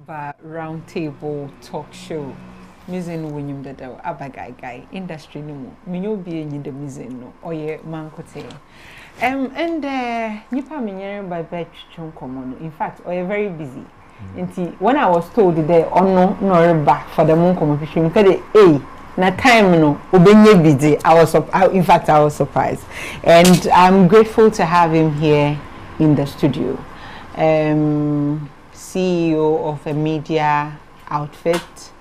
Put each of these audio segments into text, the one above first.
Aba roundtable talk show. Mizin winyum dada aba guy industry ni mu. Minyo bi enyi de mizin no. Oye mankote. And nipa menyere by betwon komo. In fact, oye very busy. When I was told that no back for the moon competition, na time no obenye busy. I was surprised. And I'm grateful to have him here in the studio. CEO of a media outfit,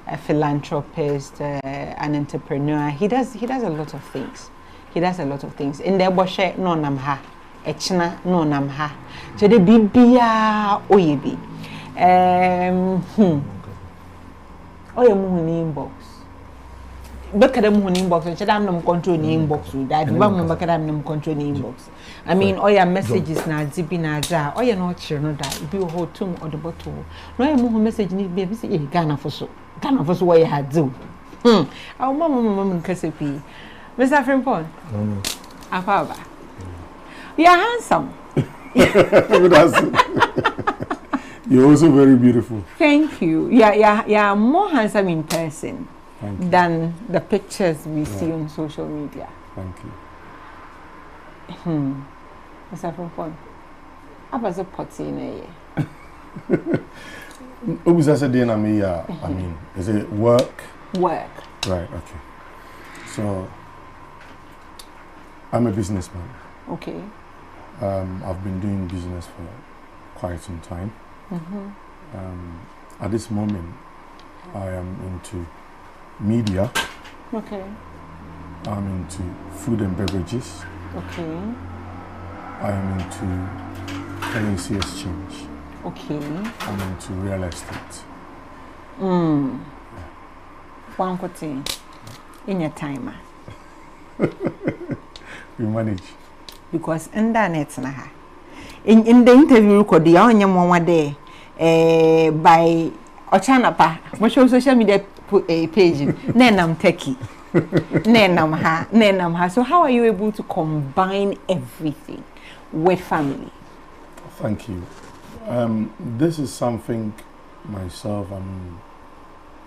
a philanthropist, an entrepreneur. He does a lot of things. In the boshe no namha, echna no namha. So the bibia oyebi. Oye muhuni inbox. Bakada muhuni inbox. And chadam nam control ni inbox with that. Bam bakada nam control ni inbox. I mean, oya messages na zibi na za. Oya no chiro no da. Ibi ho tum or the bottle. No oya muhu message ni be say Ghana for so. Ghana for so what you had do. Our mama kasepi. Mr. Frimpon. Afaba. You are handsome. You're also very beautiful. Thank you. Yeah, more handsome in person than the pictures we see on social media. Thank you. Mr. Frimpon, how was a potty in a year? I mean, is it work? Work. Right, okay. So, I'm a businessman. Okay. I've been doing business for quite some time. At this moment, I am into media. Okay. I'm into food and beverages. Okay. I am into currency exchange. Okay. I'm into real estate. One thing in your timer. We manage. Because in that net in the interview record the only one day by Ochanapa, which was social media page, Nenam Techie. Nenam ha. So how are you able to combine everything with family? Thank you. This is something myself I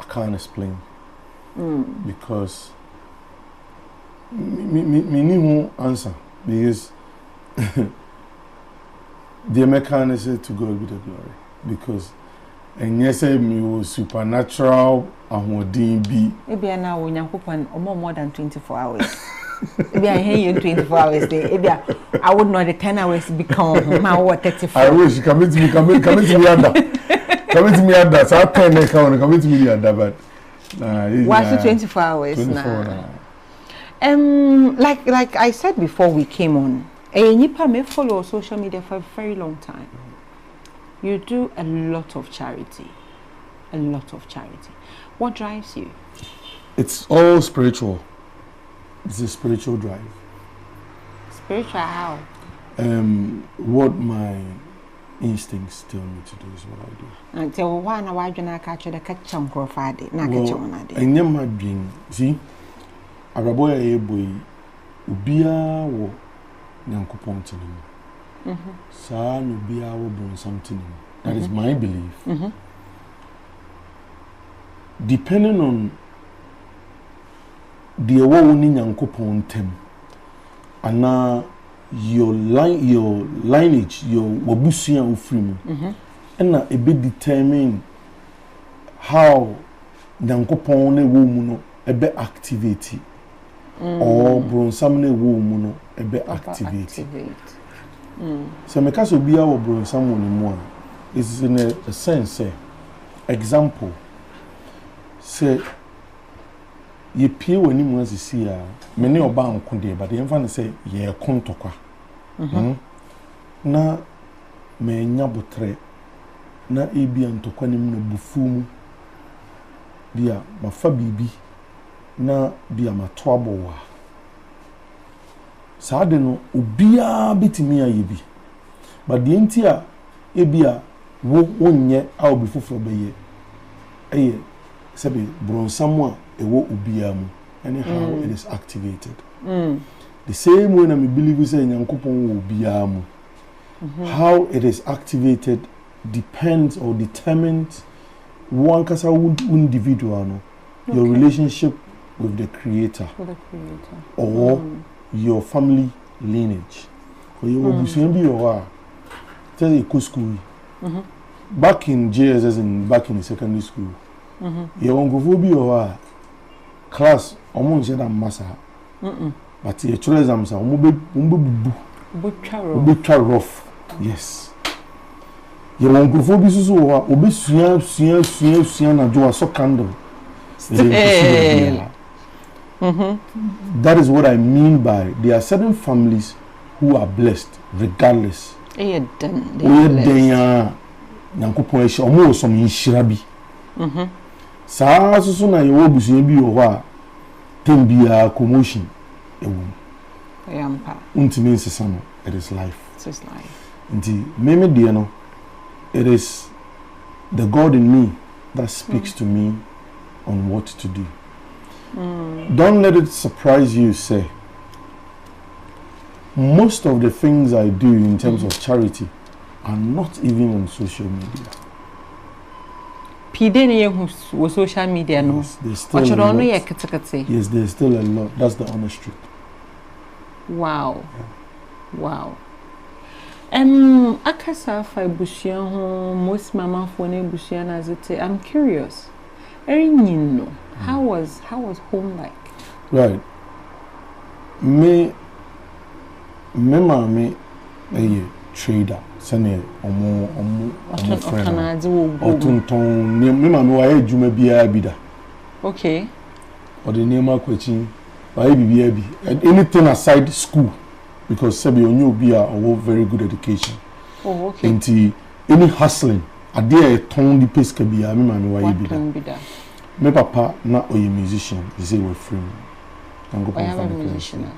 can't explain because me won't answer because the American is to God be the glory because and yes me was supernatural and what be maybe now when you open more than 24 hours. Maybe I hear you 24 hours there. Maybe I would know the 10 hours become my what 34. I wish come to me under. Come to me under. So I 10 account come to me under but what's 24 hours 24 now. Like I said before we came on, Nipa may follow social media for a very long time. You do a lot of charity. What drives you? It's all spiritual. It's a spiritual drive. Spiritual how? What my instincts tell me to do is what I do. Until one hour I catch the catch on Friday. And then my being, see, Araboya boy, Ubia wo Nyankopon tinimu. Sa no bia wo bring something. That is my belief. Depending on the awoni Nyankopon tem, ana your lineage, your wabusia ufrimu, and a bit determine how Nyankopon ne wo mu no ebe activate or bronsamne wo mu no ebe activate. So me kaso bia wo bronsam wo mu a is in a sense example say ye pie wani mu asisi a me ne oba anko de but ye mfa say ye kontokwa na me nya botre na ebi antokwa nim na bufumu bia mafa bibi na bia matoabo wa saade no obia betimi ayebi but the entia ebia wo wonye a obi foforo beye eye sebe bronsam a ewo obia mu and how it is activated the same way na me believe say Nyankopon wo obia mu how it is activated depends or determines one kasa individual no your relationship with the creator or your family lineage or your obusuan bi o tell you school back in JSS and back in the secondary school your uncle bi o class almost said am massa but your children exams are twa rough yes your uncle bi so o obesua sua na do so candle. That is what I mean by there are certain families who are blessed regardless. Nyankopon ehia omo so nhira bi. Saa so na ye obusu bi wo a tembia commotion ewu. Yampa. Untimi nsesa no it is life. It is life. Nti meme de no it is the God in me that speaks to me on what to do. Don't let it surprise you, say. Most of the things I do in terms of charity are not even on social media. Was social media no? Yes, there's still a lot. Yes, there's still a lot. That's the honest truth. Wow. Yeah. Wow. Akasa fa bushia ho most mama for ne bushia na zete. I'm curious. How was home like? Right. Me a trader. Sene omo friend. Otunton me mama wa ejuma bia bida. Okay. Or the name akwachi wa bibia bi. Anything aside school because sabi onyu bia or very good education. Oh, okay. Enti any hustling ade ton di peska bia me mama wa bida. Me papa na oye musician. He say we're free. I am a musician.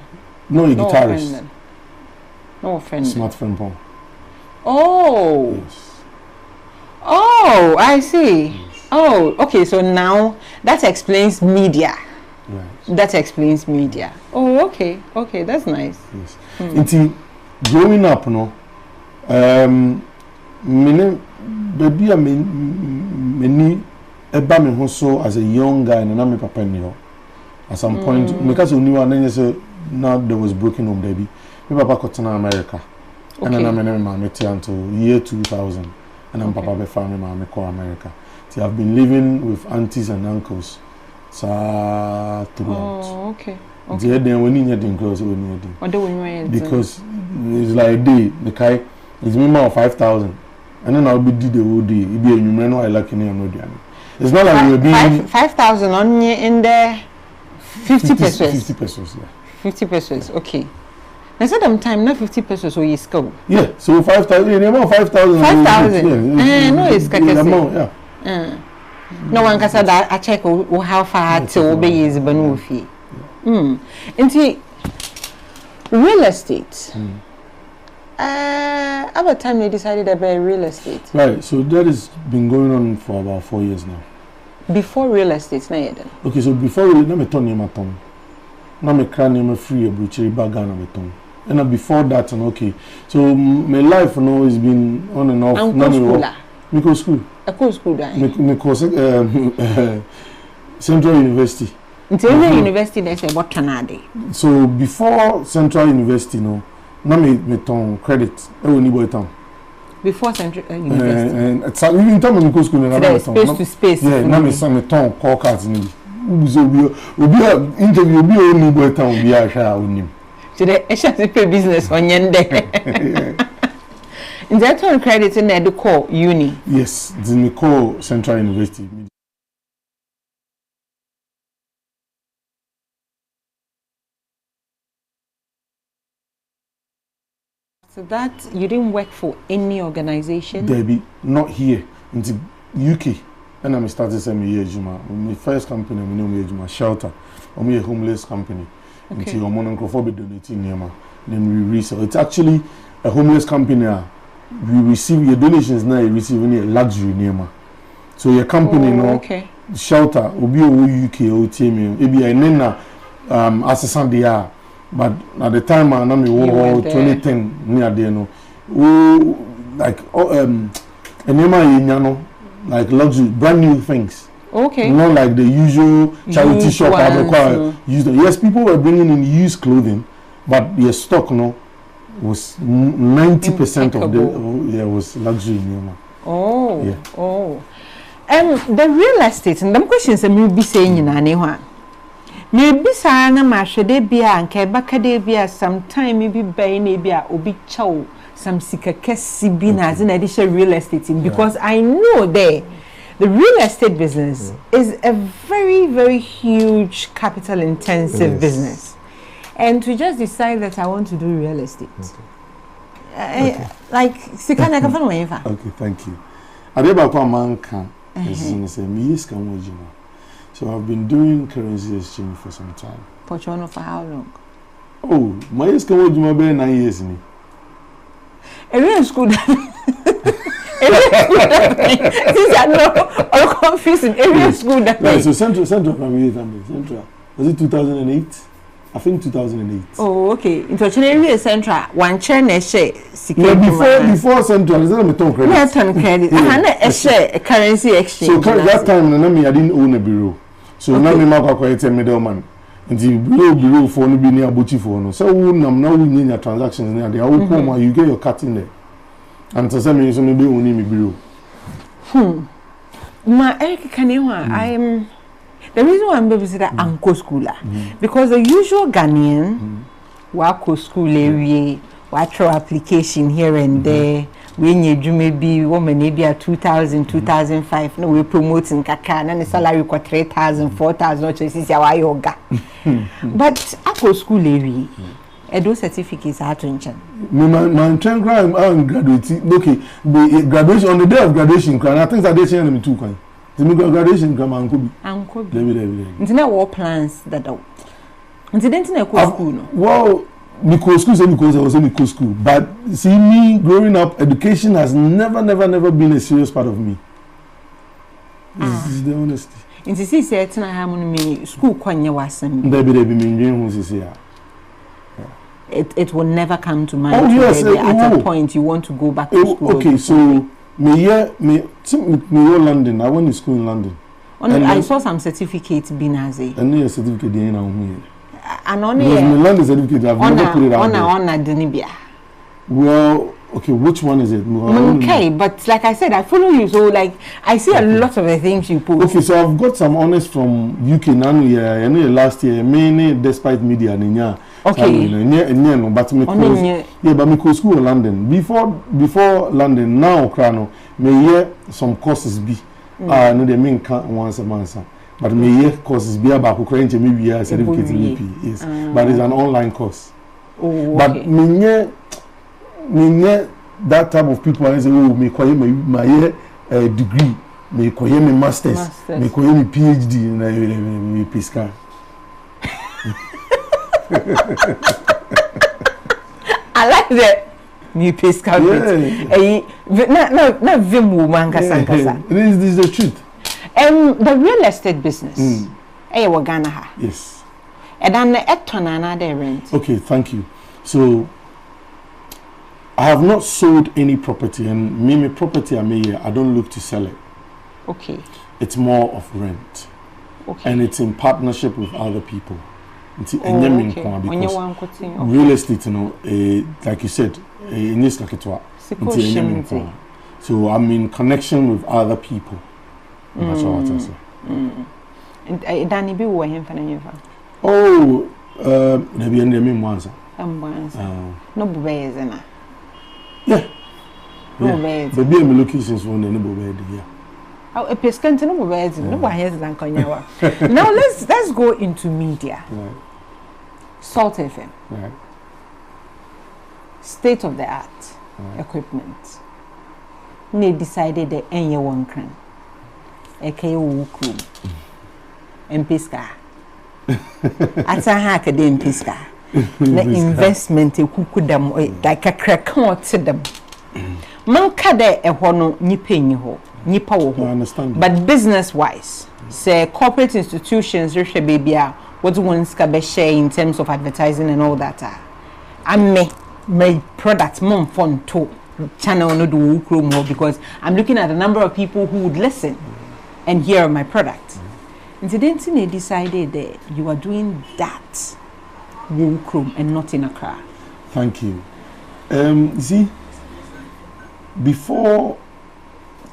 No, a guitarist. No friend. Smart friend pong. Oh. Yes. Oh, I see. Yes. Oh, okay. So now that explains media. Right. That explains media. Oh, okay. Okay, that's nice. Yes. Until growing up, no, baby, I mean, eba me hoso as a young guy and na me papa ni ho at some point because we knew and say now there was broken home baby me papa got to America and then I'm in my until year 2000 and I'm papa be family me call America so I've been living with aunties and uncles throughout. Oh, okay. Okay. Then when you need girls when you because it's like day the guy is minimum of 5,000 and then I'll be the whole day it be a numero I like any no dia. It's not like we're being 5,000 on in there 50 pesos. 50 pesos, yeah. 50 pesos, okay. I said them time not 50 pesos so you go. Yeah, so 5,000 the amount 5,000. 5,000. No, it's yeah. No one can say that I check how far to obey is Banufi. Into real estate. At the time they decided to buy real estate. Right, so that has been going on for about 4 years now. Before real estate, na yeden. Okay, so before real estate, na me ton. Na me crane me free a bruchery bag na me ton. And before that, okay. So my life now has been on and off. Me go school. I go school da. Me go Central University. Until university they say what Canada. So before Central University, no. Na me ton credit e woni boy town before Central University and it's even time me go school na na space to space yeah na me ton call cards ni obi interview obi only boy town obi a hwa onim so the essence pay business onyende in that ton credit in the call uni yes the call Central University. So that you didn't work for any organization? Debbie, not here. In the UK. And I started saying my first company, I know shelter. I'm a homeless company. Until your monocrophobic donating near then we resell. It's actually a homeless company. We receive your donations now, you receive only a luxury near. So your company shelter will be UK or TMA. Maybe I nena assistant there. But at the time I know me 2010 near there no like enema yinyano like luxury, brand new things. Okay. Not like the usual charity shop. Yes, people were bringing in used clothing, but your stock was 90% of the was luxury. Oh. Yeah. Oh. The real estate, and the questions I may be saying in anyone. Maybe Sana Mashade Bia and Kebakade Bia sometime maybe Bay Nabia or be chow some sika Kessibina as an additional real estate because I know the real estate business is a very, very huge capital intensive business. And to just decide that I want to do real estate. Like Sikana Kafanweva. Okay, thank you. Adeba Manka is a so I've been doing currency exchange for some time. Pochono for how long? Oh, my years can be 9 years. Area school. These are no all confusing. Area school. Right, so Central was it 2008? I think 2008. Oh, okay. Into area Central. One chain a share. Before Central, is that a ton credit? Not ton credit. A share currency exchange. So that time, I didn't own a bureau. So now me make quite a middleman. Until bureau for no be near boutique for no. So now we need your transactions near there. I will come you get your cut in there. And to some reason maybe only me bureau. Ma Eric Kanewa, I am the reason why I'm baby that I'm co-schooler because the usual Ghanaian wako school area, watch your application here and there. When you do maybe woman maybe at 2000, 2005, no we promoting kaka and the salary kwa 3,000, 4,000 which is your yoga. But ako school area, those certificates are to enchant. My graduate, okay, graduation on the day of graduation, I think that they send me two kind. The graduation come uncle. It's not war plans that out. Incidentally, school no. Well. Because I was in school. But see me growing up, education has never been a serious part of me. This is the honesty. In the city, school it will never come to mind. Oh, yes, at a point you want to go back to school. Okay, so me London. I went to school in London. I saw some certificates being as a. And a certificate here. And only Milan certificate I've never put it out. Well, okay, which one is it? Okay, but like I said, I follow you, so like I see a lot of the things you post. Okay, so I've got some honors from UK now. Yeah, last year, mainly despite media, okay. But me school in London before London now, Krano me some courses be. No, they mean once a month. But my courses be about Ukraine maybe a certificate in EP, yes. But it's an online course. Oh, but okay. me that type of people I say, oh, me my degree, me my masters, me my PhD, and me Pisca. I like that. Me Pisca. No, Vim woman, This is the truth. The real estate business. Ghana. Yes. And then the eton another rent. Okay, thank you. So I have not sold any property, and me property I don't look to sell it. Okay. It's more of rent. Okay. And it's in partnership with other people. Okay. Because real estate, like you said, so I'm in connection with other people. That's what I say. And Danny be who him for oh, maybe in the mean ones. No boys, and yeah. No beds. But be a locations one and no bed, yeah. Oh, a pescant no beds, no one has than Konyawa. Now let's go into media. Right. Salt FM. Right. State of the art equipment. They decided that any one can. KO crew and Pisca. At a hack at the Pisca. The investment a cook them like a crack on to them. Mankade a hono nipping ho, nippa ho. I understand. But business wise, say corporate institutions, Risha Babia, what one scabe share in terms of advertising and all that. And my product mom fun too. channel no do Ukrum because I'm looking at the number of people who would listen and hear my product. Incidentally, they decided that you are doing that Ukrum and not in Accra. Thank you. See, before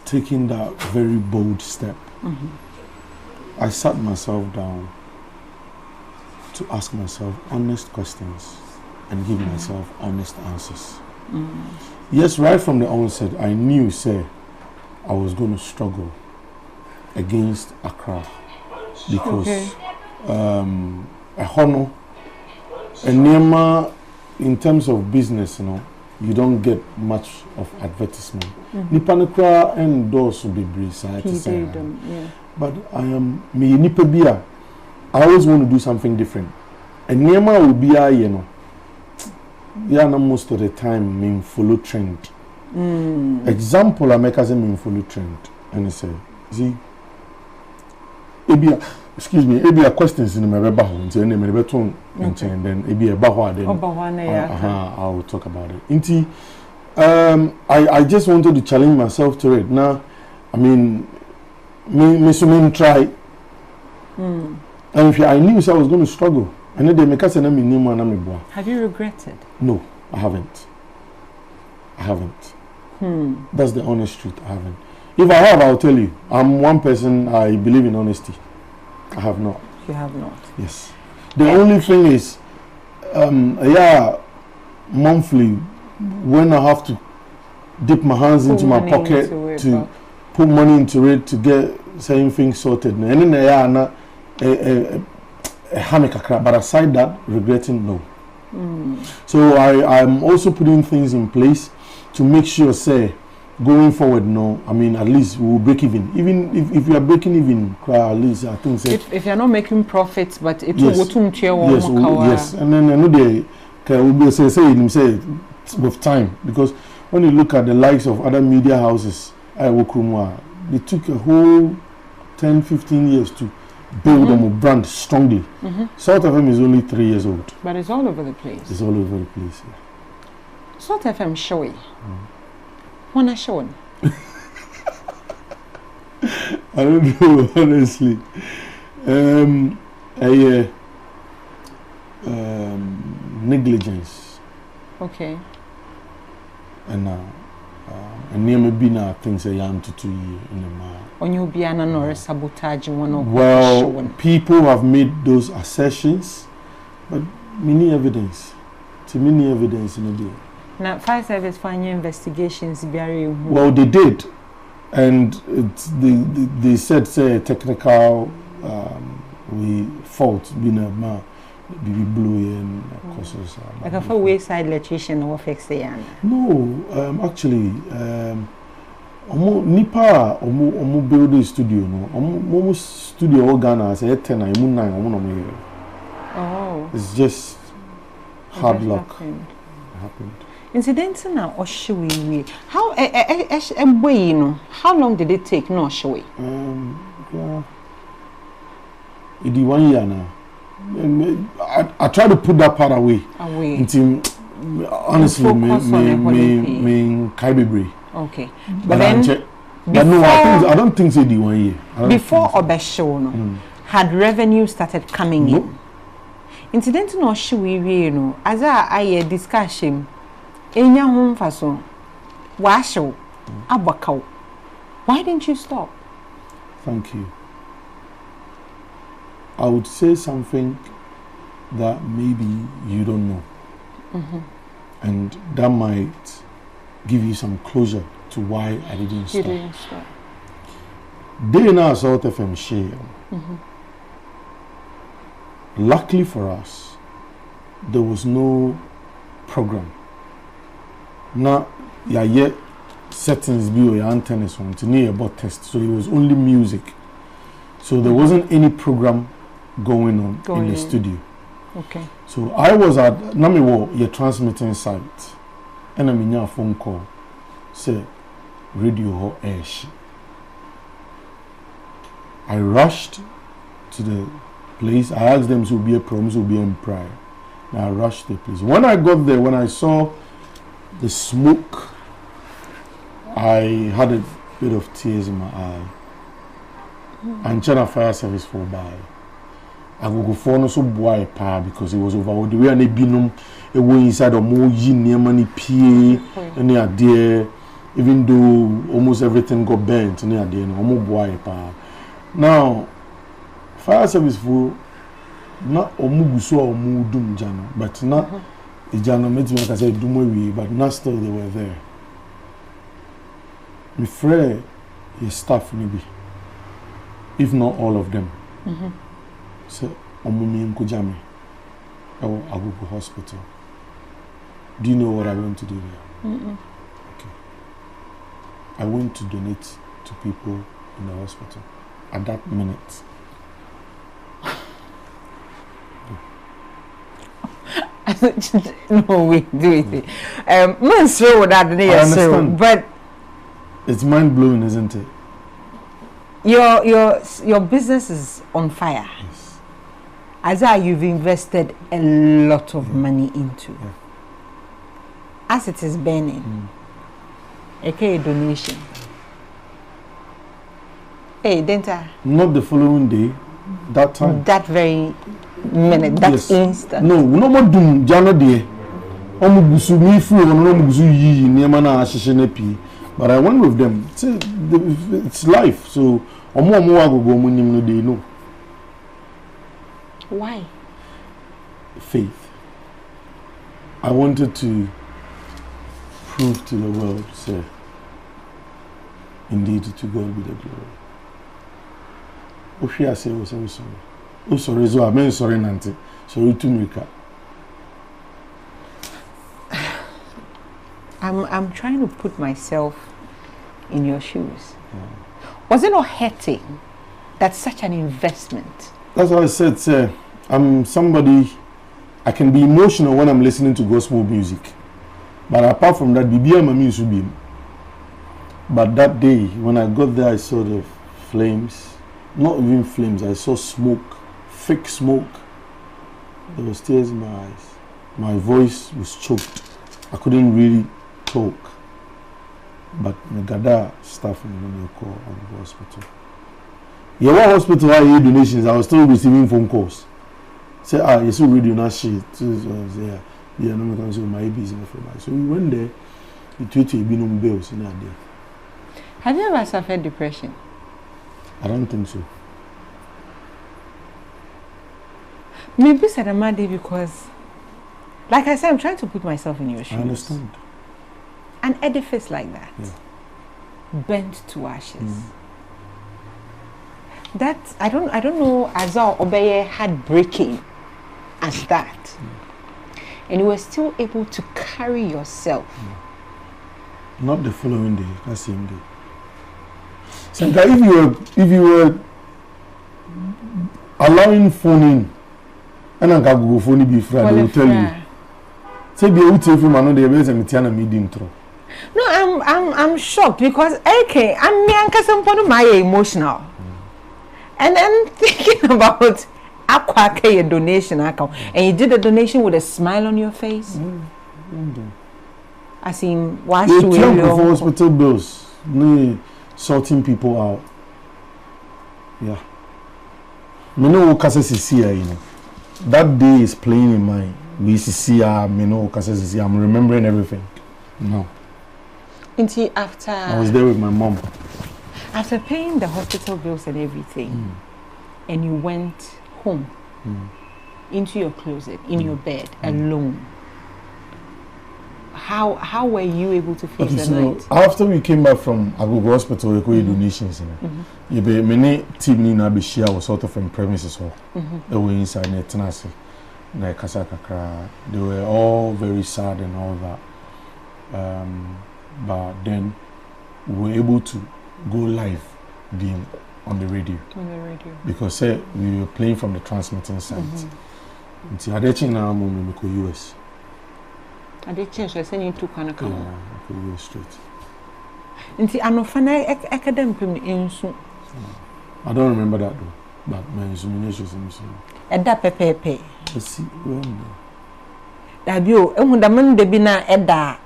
taking that very bold step, I sat myself down to ask myself honest questions and give myself honest answers. Yes, right from the onset, I knew, say, I was going to struggle against Accra because a honor, a Nema, in terms of business, you know, you don't get much of advertisement. Nipanakra and doors will be breeze. But I am me Nipabia. I always want to do something different. And Nema will be you know. Yeah, most of the time mean follow trend. Example, I make as a mean follow trend. And I say, see, excuse me, it be a questions in my baho and then it be a baho then I will talk about it. Inti, I just wanted to challenge myself to it. Now, I mean, me try. And if I knew I was going to struggle, and then they make us an enemy. Have you regretted? No, I haven't. That's the honest truth. I haven't. If I have, I'll tell you. I'm one person. I believe in honesty. I have not. You have not. Yes. The only thing is, monthly, when I have to dip my hands into my pocket to put money into it to get certain things sorted. And then but aside that, regretting, no. So I'm also putting things in place to make sure, say, going forward, no, I mean, at least we'll break even. Even if you are breaking even, at least I think, say, if you're not making profits, but it yes, will yes, and then another will be say with time, because when you look at the likes of other media houses, they took a whole 10-15 years to build a brand strongly. South FM is only 3 years old, but it's all over the place. It's all over the place. Yeah. South FM showy. Wanna show? I don't know, honestly. Negligence. Okay. And near maybe now things I am to 2 years in the man. On you be an or sabotage one of well, people have made those assertions, but many evidence. To many evidence in a day. Now, fire service finding investigations very well. They did, and they said say technical fault being a BB blue and causes. Like a wayside electrician or fix the No, actually, Nipa build a studio. No, studio organa say 10 I moon 9 Oh, it's just hard luck. Happened. Incidents now or showy. How you know? How long did it take? No showy. It did 1 year now. I try to put that part away. Until honestly, me Kaibebre. Okay, but then. But no, I don't think it did 1 year. Before Obeshono, had revenue started coming in. Incident no showy, you know, as I discussion. In your home fason, washo, abakau. Why didn't you stop? Thank you. I would say something that maybe you don't know, and that might give you some closure to why I didn't stop. You didn't stop. They now South FM share. Luckily for us, there was no program. Now, yet settings be or your antennas on to near about test, so it was only music. So there wasn't any program going on in the studio. Okay. So I was at Namiwo, your transmitting site, and I mean a phone call, say radio or ash. I rushed to the place. I asked them to be a promise will be in prior. Now I rushed the place. When I got there, when I saw the smoke I had a bit of tears in my eye. And China Fire Service for by. I go for no so boy pa because it was over the way and they binum a way inside of more near money PA and they are there, even though almost everything got burnt and they are there no more boy pa. Now Fire Service for not omuguso or mudum jano, but not the jano made me like I said dumwe, but not still they were there. My friend, his staff maybe, if not all of them. So, Omumi Nkujami, Agugu Hospital. Do you know what I went to do there? Okay. I went to donate to people in the hospital at that minute. No, we do it. Man, sure that I understand, but it's mind blowing, isn't it? Your business is on fire. Yes. As you've invested a lot of money into. As it is burning, a donation. Hey, Denta. Not the following day, that time. That very minute, that instant. No, no more doom, Jano de. Omugusu me free, Omugusu yi, Niamana Ashishinepi. But I went with them. It's life, so Omo go munim no they know. Why? Faith. I wanted to prove to the world, say, indeed to God be the glory. Ofi I say was so sorry. Oh sorry, so I'm sorry, Nanti. Sorry to Mika. I'm trying to put myself in your shoes. Was it not hurting that such an investment? That's what I said, sir. I'm somebody, I can be emotional when I'm listening to gospel music. But apart from that, but that day, when I got there, I saw the flames. Not even flames, I saw smoke, fake smoke. There was tears in my eyes. My voice was choked. I couldn't really talk. But Megada staff in the call on the hospital. Yeah, one hospital I hear donations, I was still receiving phone calls. Say, you still radio na shit. Yeah, no can say my business for my. So we went there, we tweeted binum bills in there. Have you ever suffered depression? I don't think so. Maybe said Amadi because, like I said, I'm trying to put myself in your shoes. I understand. An edifice like that, burnt to ashes. That I don't know as all Obeye had breaking as that, and you were still able to carry yourself. Not the following day, that same day. So if you were allowing phone in, and I got Google phone be free, I will tell you. Say be able to film another day, and me meeting through. No, I'm shocked because okay, I'm me and my emotional. And then thinking about your donation account, and you did a donation with a smile on your face. I seen why you for hospital bills, no sorting people out. Yeah, me know Kasesi you know. That day is playing in my BCC. Me know Kasesi. I'm remembering everything. No. Until after I was there with my mom. After paying the hospital bills and everything, and you went home into your closet, in your bed, alone, how were you able to face the night? After we came back from Agogo Hospital, we could donations. You know, many team ni na be share was sort of from premises. They were inside the tenancy, na kasakakra. They were all very sad and all that. But then we were able to go live being on the radio. Because we were playing from the transmitting site. Until I did now I'm going US. I did change so send you to Kanaka. Yeah, I go straight. Until I know fana academic in so. I don't remember that though. But my insemination is missing. At that pepe. Let's see when that you and when the man de bina edda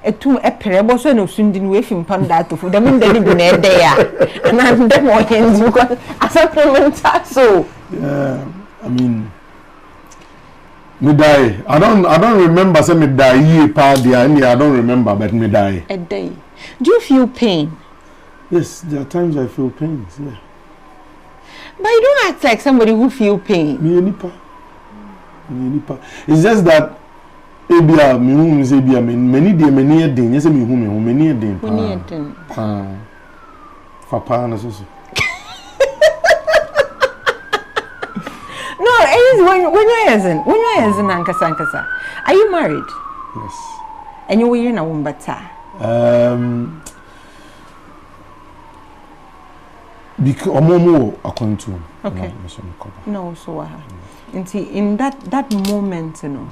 etum eperebo so na osundin we fim panda to dem ndani bi na ede ya na ndem o henzi because supplemental so yeah, I mean me die. I don't remember say me die pa there and I don't remember but me die. A day. Do you feel pain? Yes, there are times I feel pain, yeah. But you don't act like somebody who feel pain. Me nipa. It's just that ebia me hu say bia me many dey many den yes me hu me many den pa. Many den. Pa na so. No, it is when you're as an ankasa. Are you married? Yes. And you were in a wombata? Because omomo akonto. Okay. No, so in that moment, you know,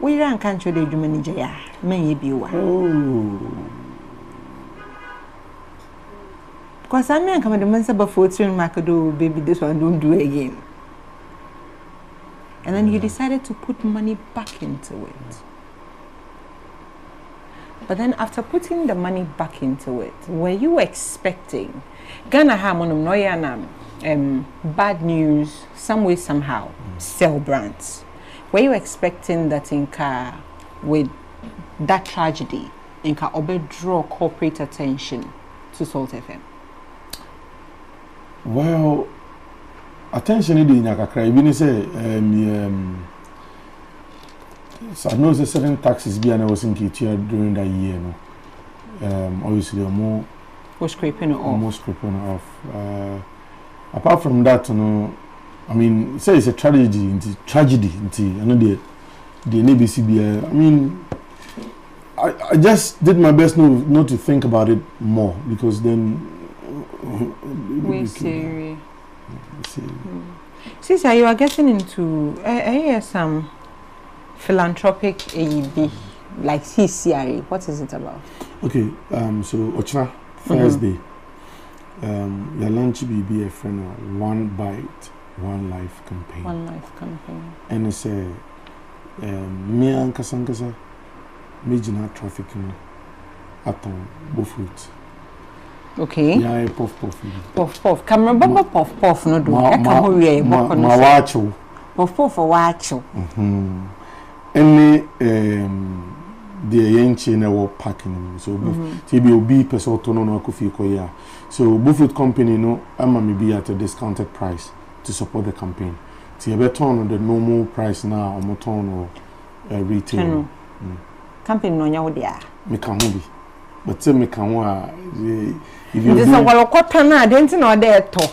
we ran country the manager ya, may be one. Oh. Because I mean, come the man said before to Macado, baby, this one don't do again. And then you decided to put money back into it. But then after putting the money back into it, were you expecting Ghana Harmonum Noyanam bad news some way somehow sell brands? Were you expecting that Inca with that tragedy Inca obe draw corporate attention to Salt FM? Well, attention in Yakakra, even say so I know the certain taxes be and I was in Kitia during that year, no. Obviously more was scraping it off. Almost scraping it off. Apart from that, you know, I mean, say it's a tragedy, I know the NBCB. I mean, I just did my best not to think about it more because then we serious. Sister, you are getting into some philanthropic AEB like CCRA. What is it about? Okay, so Ochna Thursday, your lunch will be a friend of One Bite, One Life campaign. One Life campaign. And it's a me and Kasankasa major trafficking at both routes. Okay. Yeah, puff. Puff. Can remember puff no do. I can hurry. My watcho. Puff for watcho. Any the yenchi na wo packing so TB obi person to no kofi koya. So Buffett company no ama me be at a discounted price to support the campaign. So you better on the normal price now or moton or retail. Campaign no nya wo dia. Me can be. But say me can wa if you this one quarter na didn't know there to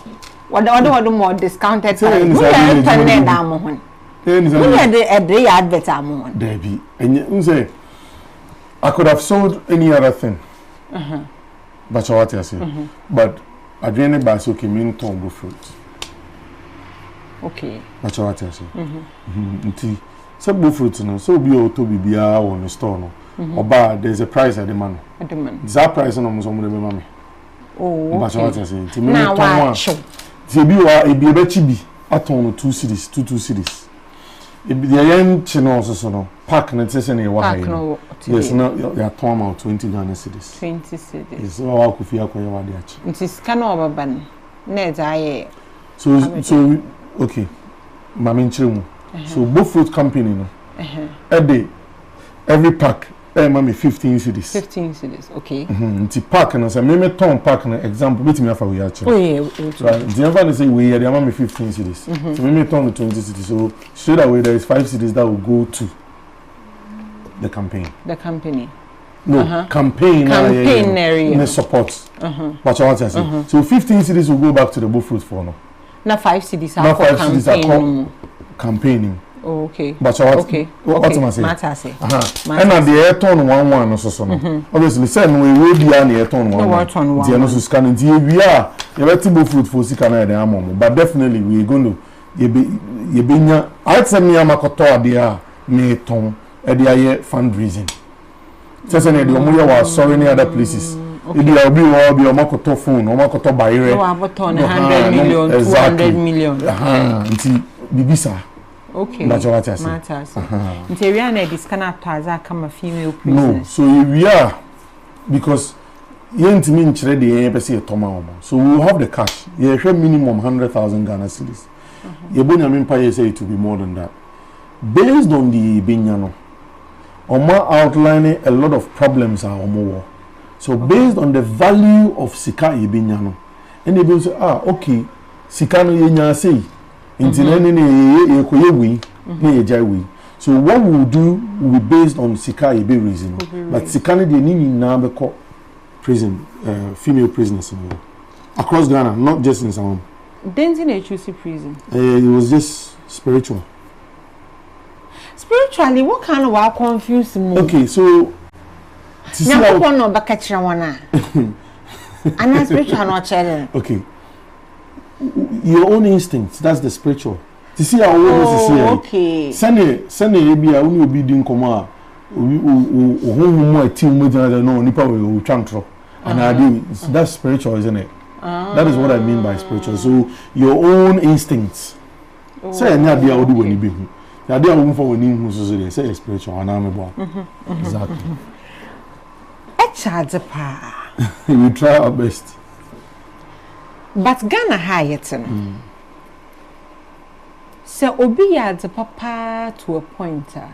what more discounted price. We are turning down mo. We are the advert amon. Debbie, and you say I could have sold any other thing. But what I say. But I didn't buy so mean tombo fruit. Okay. But what I say. Some fruits no so be auto be on the store no. Oba there's a price at the man. At the man. That price no so mo be Oh. But what I say. Now watch. Tibi wa ebi chibi aton 2 cities, 2 cities. The yen chino so no park na tese na wa no. Yes, no ya ton out 20 Ghana cities. 20 cities. Yes, wa ku fi akoya wa de achi. Nti sika na obaban. Na ezaye. So okay. Mama nchiremu. So both fruit company no. Every pack mama 15 cities. 15 cities, okay. Nti pack na say me ton pack na example bit me afa we achi. Oh yeah. Right. The ever say we here mama 15 cities. So me ton 20 cities. So straight away there is 5 cities that will go to the campaign. The company. No, campaign area. The support. But what I say. So 15 cities will go back to the both fruit for no. Na 5 cities are for campaign. Campaigning. Oh, okay. But what? Okay. What am I saying? Matter say. And at the air turn 1 no so no. Obviously, say we will be an air turn 1. The no so scan the we are. You better both fruit for sika na dey am. But definitely we going to you be nya. I say me amakoto ade me ton e dey aye fundraising. Say say dey omo ya wa sorry any other places. If you be omakoto phone, omakoto bayre. No aboton 100 million, 200 million. Nti bibisa. Okay. That's what I say. Matters. Interior na this kind of taza come female prisoners. No, so we are because yent mean chere the person toma. So we will have the cash. You have minimum 100,000 Ghana cedis. Yebonya Mimpa say it to be more than that. Based on the Binyano, Oma outlining a lot of problems are Omo. So based on the value of Sika Ibinyano, and they will say, okay, Sika no yenya say, intinene ne yekoyewi, ne yejaiwi. So what we will do will be based on Sika Ibi reason. But Sika ne de nini na beko prison, female prisoners across Ghana, not just in Salom. Didn't they choose prison? It was just spiritual. Spiritually, what kind of work confuse me? Okay, so no bakachira wana. And spiritual not challenge. Okay. Your own instincts, that's the spiritual. To see how okay. Send ebi a uni obi din koma o team with no nipa we chantro. And that's spiritual, isn't it? That is what I mean by spiritual. So your own instincts. Say any idea what do when you be. The idea of for when you so say spiritual and I'm about. Exactly. We try our best. But Ghana high it. So obi ya the papa to a pointer.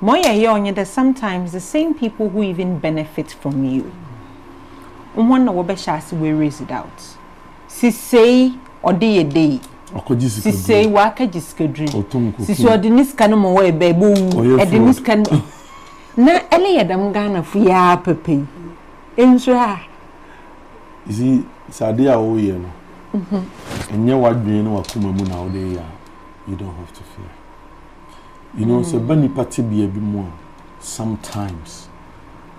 Moya yonya that sometimes the same people who even benefit from you. One no be shas we raise it out. Si say or day a day. Si say waka jiskadri. Si so the niska no mo we be boom. E the niska na ele ya dam Ghana fu ya pepe. Enso ha. You see, sade a wo ye no. Enye wadwen no wakoma mu na wo de ya. You don't have to fear. You know, so bani party be a bit more sometimes.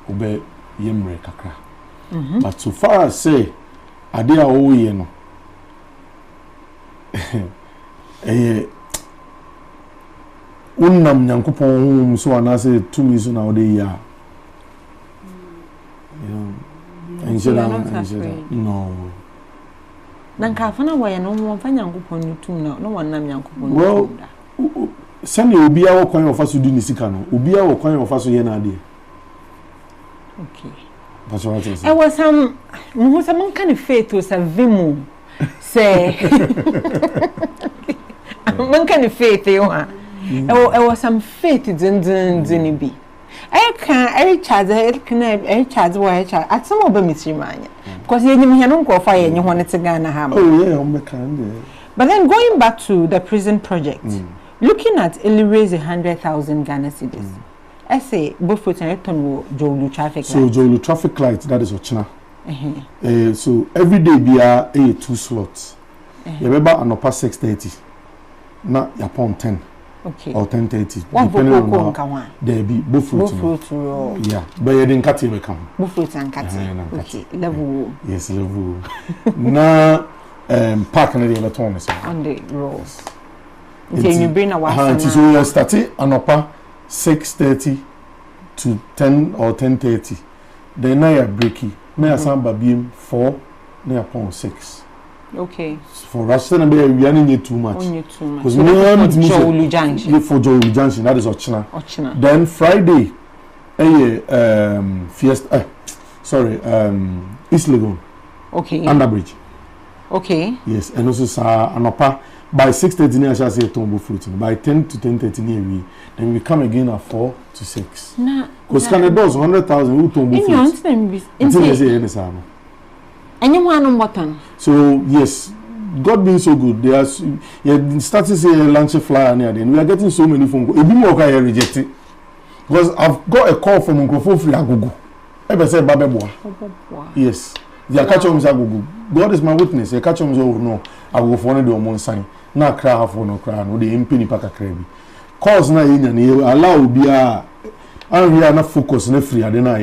Obe yemre kakra. But so far as say, ade a wo ye no. Unnam nyankopon so anase tumi so na wo de ya. You know, no. Nankafana wa ya no mo fa nyankopon ni tum na no wonnam nyankopon. Well, send obi a wo kwan ofaso di ni sika no. Obi a wo kwan ofaso ye na ade. Okay. That's what I say. I was some kind of faith was a vimu. Say, man kind of faith you are. I was some faith in be. I can't every child why at some of them is reminded. Because you don't go fire and you wanted to Ghana ham. Oh, yeah, but then going back to the prison project, looking at only raise 100,000 Ghana cedis. I say, both for Jolu traffic light. So, Jolu traffic light, that is Ochina. So, every day be a 2 slots. You remember an upper 6:30. Not upon 10. Okay. Or 10:30. Depending on how there be both fruits. Yeah. But you didn't cut it, come. Both fruits and cut. Okay. Level. Yes, level. Now, park on the electronics. On the roads. Then you bring a water. So, you start an upper 6:30 to 10 or 10:30. Then I breaky. May I sound babim 4 near upon 6. Okay. For us, we are need too much. Because we need Jolu Junction. For Jolu Junction, that is Ochina. Then Friday, Fiesta. East Legon. Okay. Underbridge. Okay. Yes, and also an upper. By 6:30, I shall say Tombo fruit. By 10 to 10:30, then we come again at 4 to 6. Because Canada does 100,000 who Tombo fruit. So yes, God being so good, they are starting to say launch a flyer near then. We are getting so many phone calls. A bit more can reject it. Because I've got a call from Uncle Free Agogo. Ever said Babeboa? Yes. They catch on Agogo. God is my witness. They catch on no. I will follow the one sign. Now cry half for no cry. No, the impany pack a crabby. Cause na in and you allow be a. I'm here not focus on free. I don't know.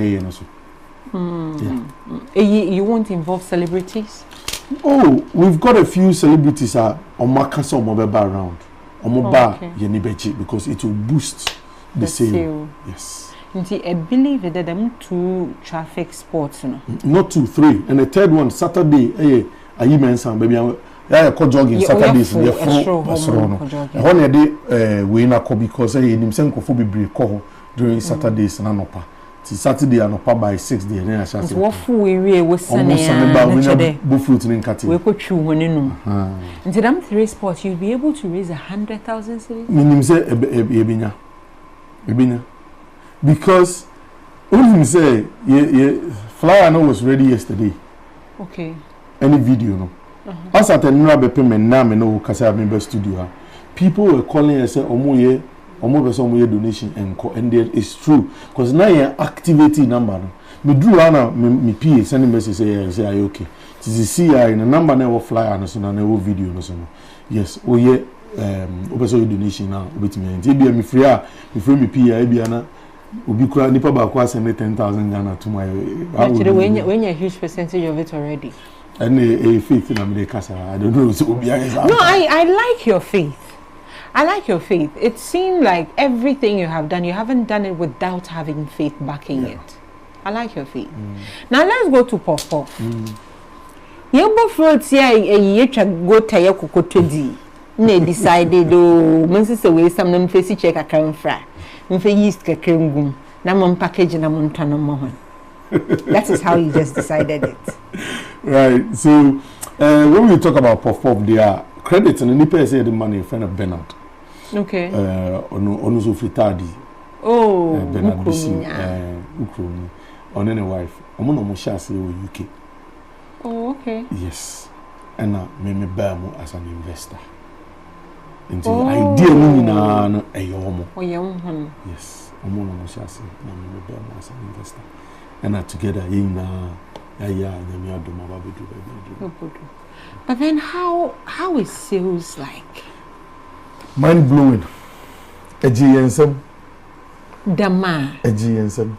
You won't involve celebrities? Oh, we've got a few celebrities on Makasa or Mobile around. Or Mobile Yenibechi because it will boost the sale. Yes. I believe that there are 2 traffic spots. Not 2, 3. And the third one, Saturday, I mentioned baby Yeah, I jogging Saturdays in the front. I want to we na because him say nkofo bebre ko during Saturdays na nopa. Saturday and nopa by 6 day na sha. What fu we sane na bo fruit in kati. We ko twu woni no. Nti dam 3 sports you'll be able to raise 100,000 cedis. Minim say ebinya. Because when say flyer no was ready yesterday. Okay. Any video no. As at another be payment na me no kasa member studio. People were calling and say omo be donation and it's true because now you activity number. Me drew ana me PA send message say are you okay? It is see in a number na flyer no so na video no so. Yes, obeso donation now obetimi. Nti bia me free me PA bia na obi kura nipa ba kwa send 10,000 Ghana to my actually when you a huge percentage of it already. And a faith in America, I don't know. No, I like your faith. I like your faith. It seemed like everything you have done, you haven't done it without having faith backing it. I like your faith. Now let's go to Puff Puff. You both fruits here a go to your cocotedi. Ne decided oh, Mrs. away some them face check a can fry. Mfe yeast cream gum. Namon package and a montana mohon. That is how you just decided it. Right. So when we talk about Puff Puff, there are credits and the person say the money in front of Bernard. Okay. Onuzo Fritadi. Oh. Bernard BC. Ukromi. On any wife. I'm on Moshasi UK. Oh, okay. Yes. And now me buy as an investor. Until idea na eyomo. Oh yeah. Yes. I'm on Moshasi. Na me buy as an investor. And together in but then how is sales like? Mind blowing. Ejiyensem. Dama. Ejiyensem.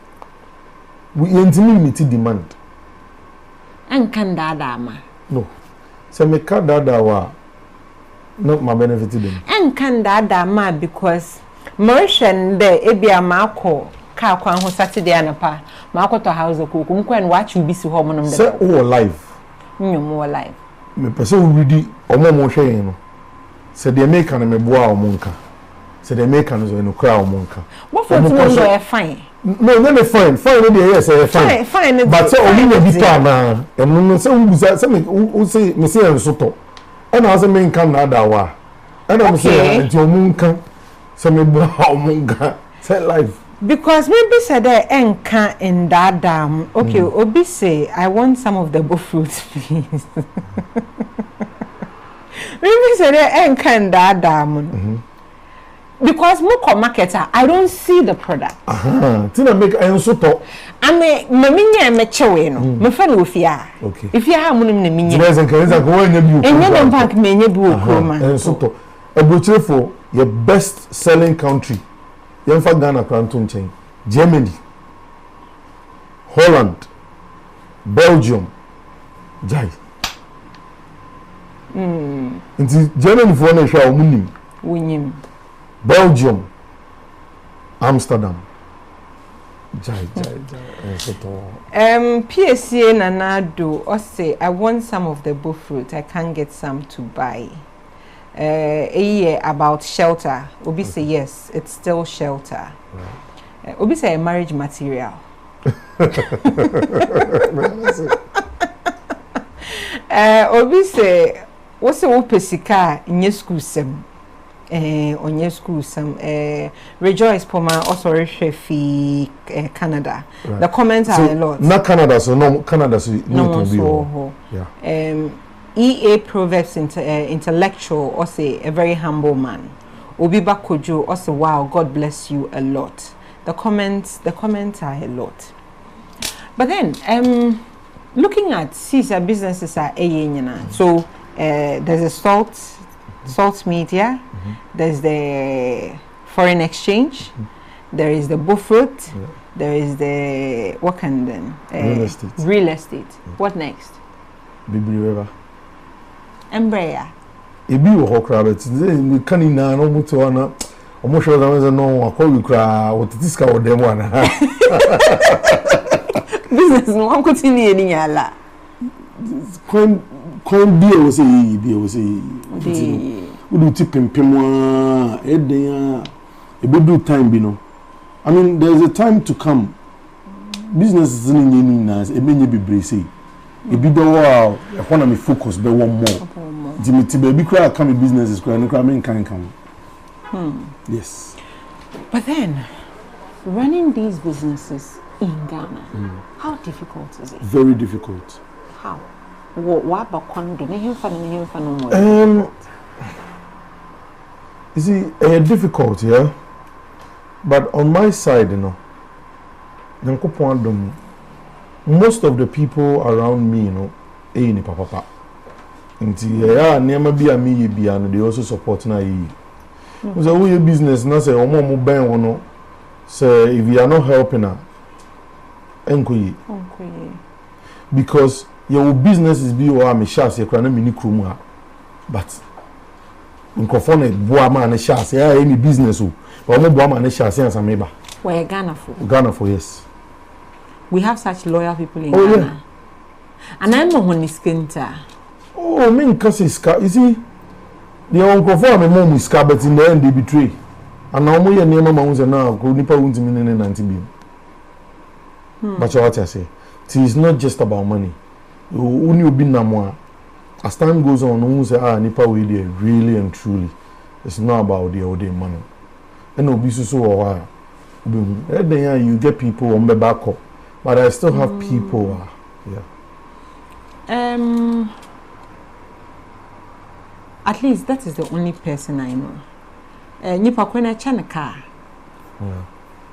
We intimate demand. And can dama. No. So me can dada not my benefit to them. And can dama because Mauritian de ebia mako. Ka kwan ho Saturday anapa ma akoto house ko kumkwan watch you bisi ho monom de say o live nyom live me pese we ready omo mo hwe no say the maker na me boa omo nka say the maker no so no kra omo nka what for no e fine no fine no dey yes e fine but say omo no bi ta na eno no say we say me say me say enso to e na say me nka na da wa e na me say enti omo nka say me boa omo nka say live. Because maybe said that enka in that dam. Okay, Obi say I want some of the bull fruits, please. Maybe said that enka in that dam. Because moko marketer, I don't see the product. Tina make I so to. I me chewe no. Me fa no ofia. Okay. If you have munum na minye. Jibeza kanza ko wanya bi. Enye dem pack me enye bi okroma. En so to. Ebuchire for your best selling country. Yemfa Ghana kranto nchen. Germany, Holland, Belgium, Jai. Inti Germany for na hwa omunim. Wunyim. Belgium, Amsterdam. Jai. PSCA Nanado or say I want some of the bull fruit. I can't get some to buy. A year about shelter. Obi say yes, it's still shelter. Right. Obi say marriage material. Obi say what's the pesika in your school sem? On your school sem. Rejoice Poma also refi Canada. Right. The comments are a lot. Not Canada, so no Canada, so no so yeah. EA Proverbs intellectual or say a very humble man. Obiba Kojo also wow, God bless you a lot. The comments are a lot. But then looking at Caesar businesses are a so there's a salt media, there's the foreign exchange, there is the bull fruit, there is the what can then real estate. What next? Bibli River. Embraer. Ebi wo hokra bet we kan ina no muto ana omo hwe da no akwa kra otitiska wo dem ana business no am continue ni yala Coin beer was a we do tip and pemwa, a bit time, you know. I mean, there's a time to come. Business is in nice, a many be bracy. A bit wow, I want to be focused, but one more. Dimity baby cry, come in business is crying, can come. Yes. But then, running these businesses in Ghana, how difficult is it? Very difficult. How? What about Kondo? You see, difficult, yeah. But on my side, you know, most of the people around me, you know, ain't papa. Yeah, never be a me, they also support na so we business, na say omo ben wono. Say if you are not helping her, enkoye. Because your business is be o am share kra na mini krom ha. But nkofone boa ma na share say any business o. But omo boa ma na share say asameba. We're Ghana for. Ghana for, yes. We have such loyal people in Ghana. Yeah. And I'm not on the oh, me because you see, the uncle for my mom is but in the end they betray. And now my name mama say now go nipa won't me 90 billion. But what I say, it is not just about money. You only be na more. As time goes on, who say nipa we there really and truly. It's not about the old money. And no be so a while. Then you get people on the back up, but I still have people. Yeah. At least that is the only person I know. Nipa kwena chanaka.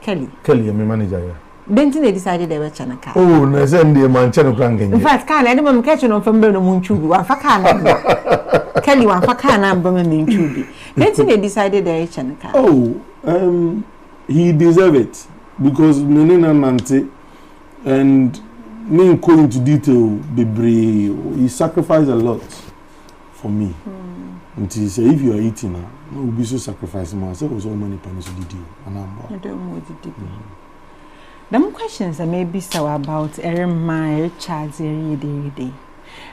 Kelly, my manager. Yeah. Benton they decided they were chanaka. Oh, no, send the man chanaka. In fact, can I don't catch on from Beno Munchubi. One for Kelly, one for Kana, Munchubi. Benton they decided they were chanaka. Oh, he deserves it because Menina Nante and me go into detail, Bibri, he sacrificed a lot for me. And he said, if you are eating, no will be so sacrificing myself was all money pennies did you and I'm Them questions that may be so about my child's day.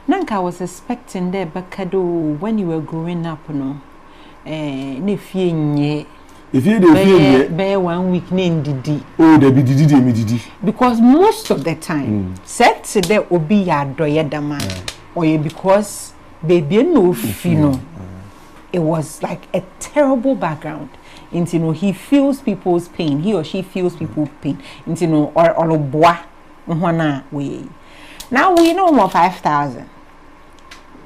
Nanka was expecting there Bakado when you were growing up, no, if you don't bear 1 week name Didi. Oh, they be Didi. Because most of the time, set there will be a doyeda man, or because baby no fino. It was like a terrible background. Into you know, he feels people's pain. He or she feels people's pain. Into you know, or bois, way. Now we know more 5,000.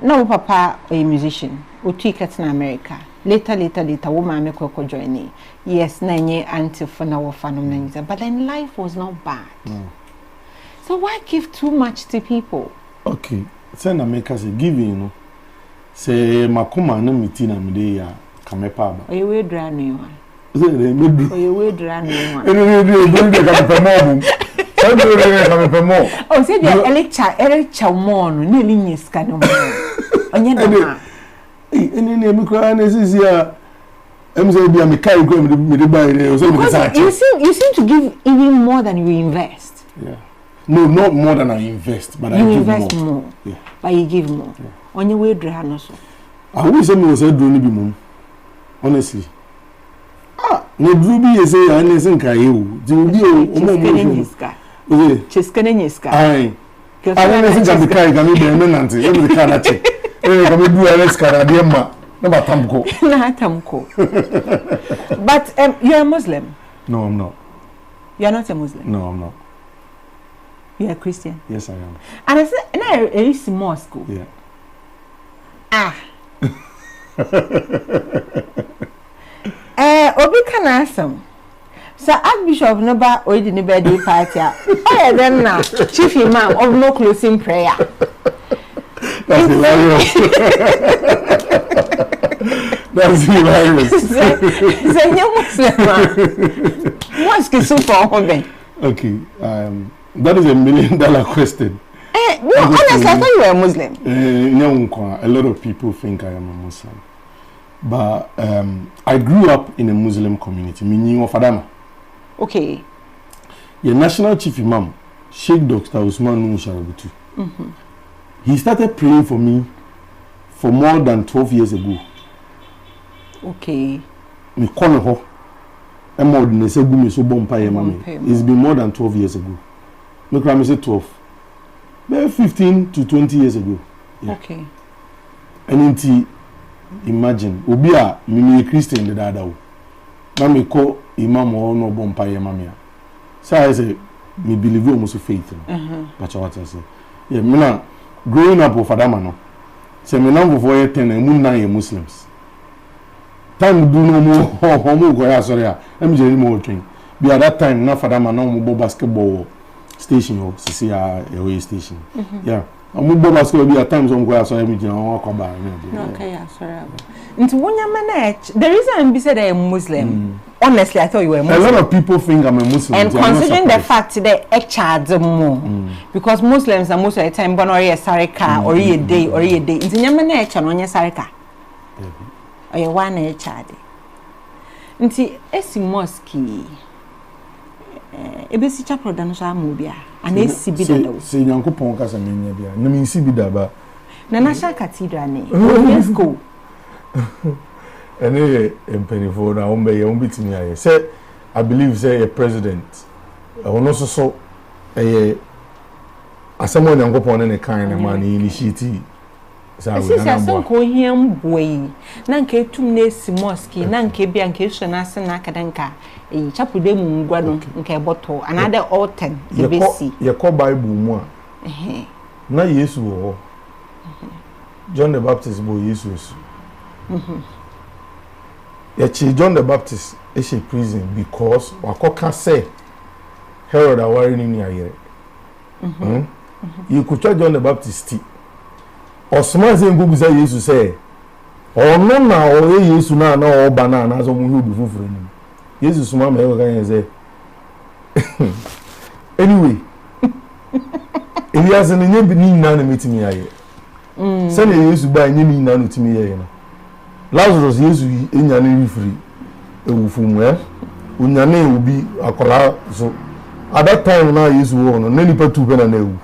No, papa, a musician. We tweak it in America. Later, woman make a journey. Yes, nanye auntie for now fan. But then life was not bad. So why give too much to people? Okay, send America say give you know. Say makuma na mitina mde ya kamepa ba. Oye we dra no one. Say dey me oye we dra no one. Don't dey kamepa mo. Say dey kamepa mo. Oh say dey electure mo no na li nyiska no mo. Onye da. Eni me kra na sisi ya em say bia me kai ko me dey buy there. So you seem to give even more than you invest. Yeah. No, not more than I invest, but I give invest more. Yeah. But you give more. Yeah. On your way dra no so. I wish me was do ni bi mum. Honestly. No do bi e say an say nka ye o. Di bi o mo. Okay. Chiskene nyiska. Ai. I don't think I'm kai can be nante. E be kana che. E ka be do alex kana de ma. Na batamko. Na tamko. But you are a Muslim? No, I'm not. You are not a Muslim? No, I'm not. You are a Christian? Yes, I am. And I said, no, it's mosque. Yeah. Obi can answer. So, Archbishop Noba or the birthday party. Oh, then now, Chief Imam of no closing prayer. That's hilarious. That's hilarious. Say, you're Muslim. Mosque is super open. Okay, that is $1 million question. No, honestly, I thought you were a Muslim. A lot of people think I am a Muslim. But I grew up in a Muslim community, meaning of Adama. Okay. Your national chief imam, Sheikh Dr. Usman Nusharabutu. He started praying for me for more than 12 years ago. Okay. Me corner ho. I'm more than say me so bompa ye mama. It's been more than 12 years ago. Me cry me say 12. Maybe 15 to 20 years ago. Yeah. Okay. And inti imagine obi a me Christian the dada o. Na me call imam or no bompa ye mama. So I say me believe almost faith. But what I say. Yeah, me na growing up with Fadama no. Say me now for 10 and moon 9 Muslims. Time do no more go ya sorry. Let me just more train. Be at that time na Fadama no mo basketball station or CCA away station. Yeah. I'm go basketball be at times on go ya sorry me just come back. Okay, yeah, sorry. Into one manage. The reason I'm said I am Muslim. Honestly, I thought you were Muslim. A lot of people think I'm a Muslim. And considering the fact that I charge more, because Muslims are most of the time born or a sarika or a day or a day. Into your manage on your sarika. Or your one a child. Into a mosque. A basic chapel than Shamubia. And a sibida. Say, Uncle Ponkas and Minia. No mean Sibida. Nanasha Cathedral. Let's go. And in Pennyford, I won't be on beating me. I said, I believe, say, a president. I will also so a someone young upon any kind of money initiative. So I will call him way. Nanke two nays mosque, Nanke Biancation as an academica, a chapel de Munguano, nke bottle, another all 10. You call Bible more. Na yes, John the Baptist boy, Jesus. John the Baptist is in prison because Wakoka say Herod are worrying in your ear. You could try John the Baptist. Or smart saying go beside Jesus say, or no now, or Jesus now, or banana, as a woman who be for him. Jesus, mamma, ever say. Anyway, if he has an enemy, none meeting me here. Send a Jesus by any none to me here. Lazarus Jesus in your name free. From where? Unyane will be a collar. So at that time, now Jesus won, and many people to Benaneu.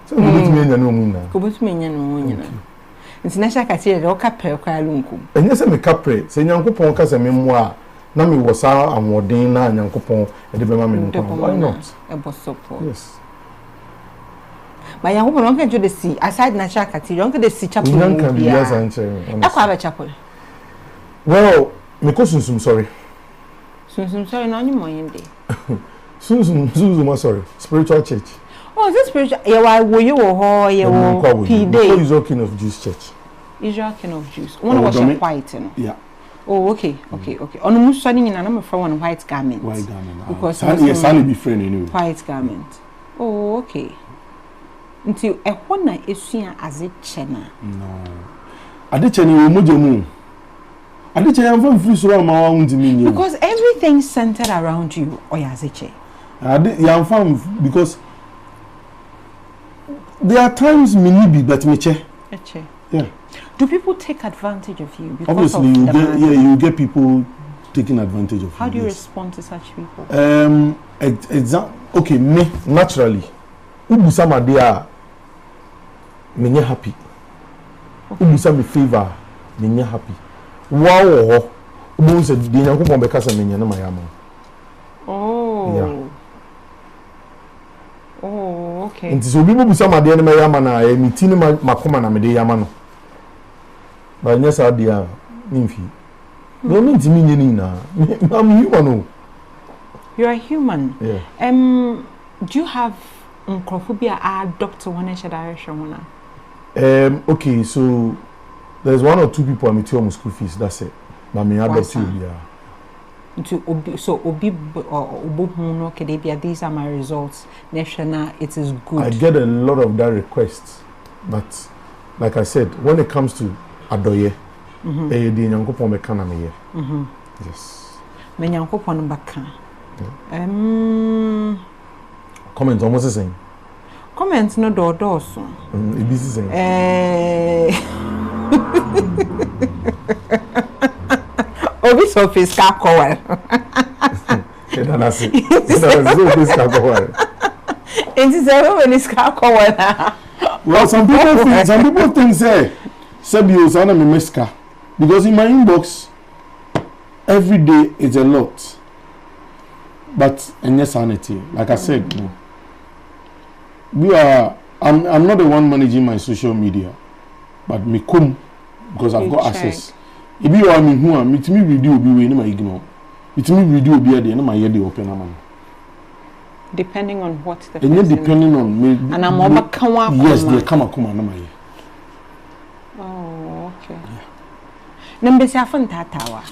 So, go to me and no moon. Go to me and no moon. It's Nasha Cathedral or Capre, Kalunkum. And yes, I'm a Capre, saying Uncle Poncas and memoir. Nami was our and Modena and Uncle Pon and the Bemam. Why not? A boss so poor. Yes. My young woman went to the sea, aside Nasha Cathedral, to the sea chapel. Yes, I'm chapel. Well, Mikosum, sorry. Soon, sorry, no more in day. Soon, sorry. Spiritual church. Oh, this spiritual. Yeah, why you or you P-Day? Israel King of Jews Church. Israel King of Jews. One was white, yeah. Oh, okay. On the most sunny in another for one white garment. White garment. Because yes, I'll be friend anyway. White garment. Oh, okay. Until a one is seen as a chena. No. I did tell you, Mujemu. I did tell you, I'm free so I'm around me. Because everything centered around you, or as a che. I did, yeah, I'm fine because there are times me be but me che. Yeah. Do people take advantage of you? Because obviously, you get, you get people taking advantage of you. How do you respond to such people? Okay, me naturally. Ubu sama dia me nye happy. Ubu sama favor me nye happy. Wow, ubu se di nyanko pon be kasa me nye na mayama. Oh. Yeah. Oh, okay. Nti so bibu sama dia na mayama na e mitini makoma na me de yama no. But yes, I dear, Nimfi. No mean to me, I'm human. You are human. Yeah. Do you have Uncrophobia? Doctor one direction. Okay, so there's one or two people I'm with school fees. That's it. But me adopt you. Yeah. So obi or obo kedebia. These are my results. National, it is good. I get a lot of that requests, but like I said, when it comes to Adoye, di nyankopon be kana me ye. Yes. Me nyankopon ba ka. Comment almost saying. Comment no do so. E bi saying. Obi so fiska kowal. Edana si. Edana so fiska kowal. Enti say when iska kowal. Well, some people think say Sabio sana me meska because in my inbox every day is a lot. But and yes, sanity. Like I said, I'm not the one managing my social media, but me come because I've got access. If you are me who am, it me video be way no my ignore. It me video be there no my head open am. Depending on what the person depending on me. And I'm over yes, they come no my. Oh, okay. Number 7 tatawa.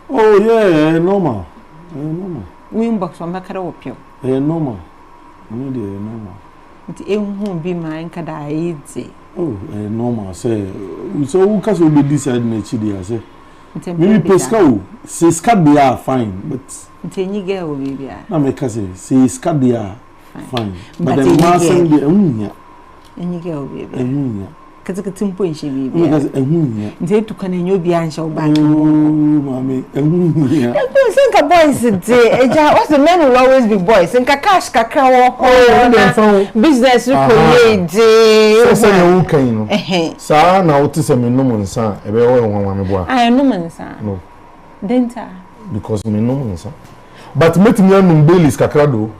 Oh yeah, normal. Normal. We inbox on makara opio. Normal. Normal. It be mine kada easy. Oh, normal. Say, so who can be decide na chidi say? Maybe pesca say scat they are fine, but tenyi girl baby. Na me ka say scat they are fine. But the master dey ehunya. Enyi girl baby. Ehunya. Katimpo nshi baby. Because ehunya. Nte tukana nyo bi ansha oba. Mami, ehunya. Think of boys today. What's the men will always be boys. And cash kakra business create. So you can. Sa na otise me no monsa ebe wo nwa me boa. I no monsa. No. Denta. Because me no monsa. But met me anum Baileys kakra do.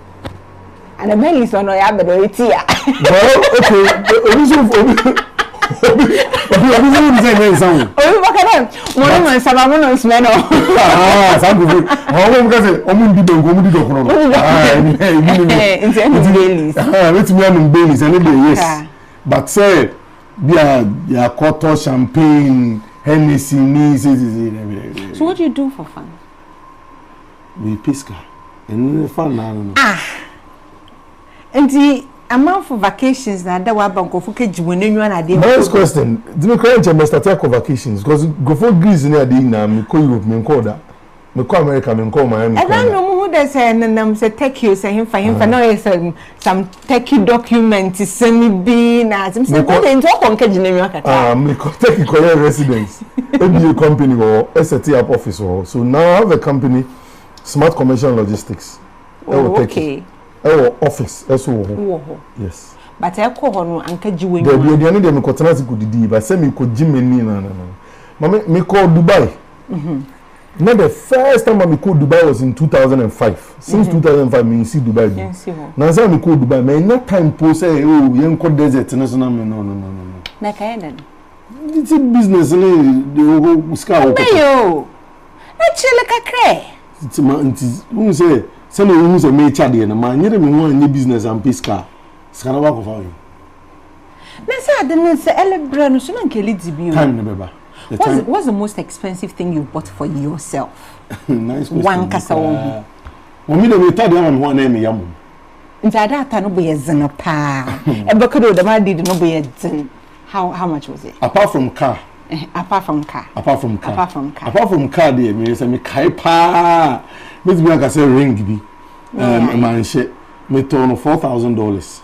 And the Baileys on ya be do etia. Well, okay. But say be quarter champagne, Hennessy, so what do you do for fun? We pesca and fun now. And amount for vacations that wa banko fuke jiwene na dey. First question, do me create a start for vacations because go for Greece near dey na me go Europe me go da. Me go America me go Miami. I don't know who they say nam say Turkey say him for no is some Turkey document send me be na say go dey into konke jinemi akata. Me go Turkey collect residence. A company or set up office or so now I have a company Smart Commercial Logistics. Oh, okay. Office yes but I call on anka jiwe the biodiani dem ko tena siku didi but say me ko jimeni na mama me call Dubai not the first time I call Dubai was in 2005 since 2005 me see Dubai now say me call Dubai me na time po say oh yen ko desert national me no na kai den it's a business they go scar yo na chele kakre it's ma who say some of who's a major day na man nyere me ho any business and pesca skana work of you na say adene say elebra no so na nkeli dibi time na beba what's the most expensive thing you bought for yourself? Nice question. One kasa obi mo mi de me tade am ho na me yam nta data no boye zin pa e bekodo de ma did no boye zin how much was it apart from car there me say me kai pa me be say ring bi man she me turn $4,000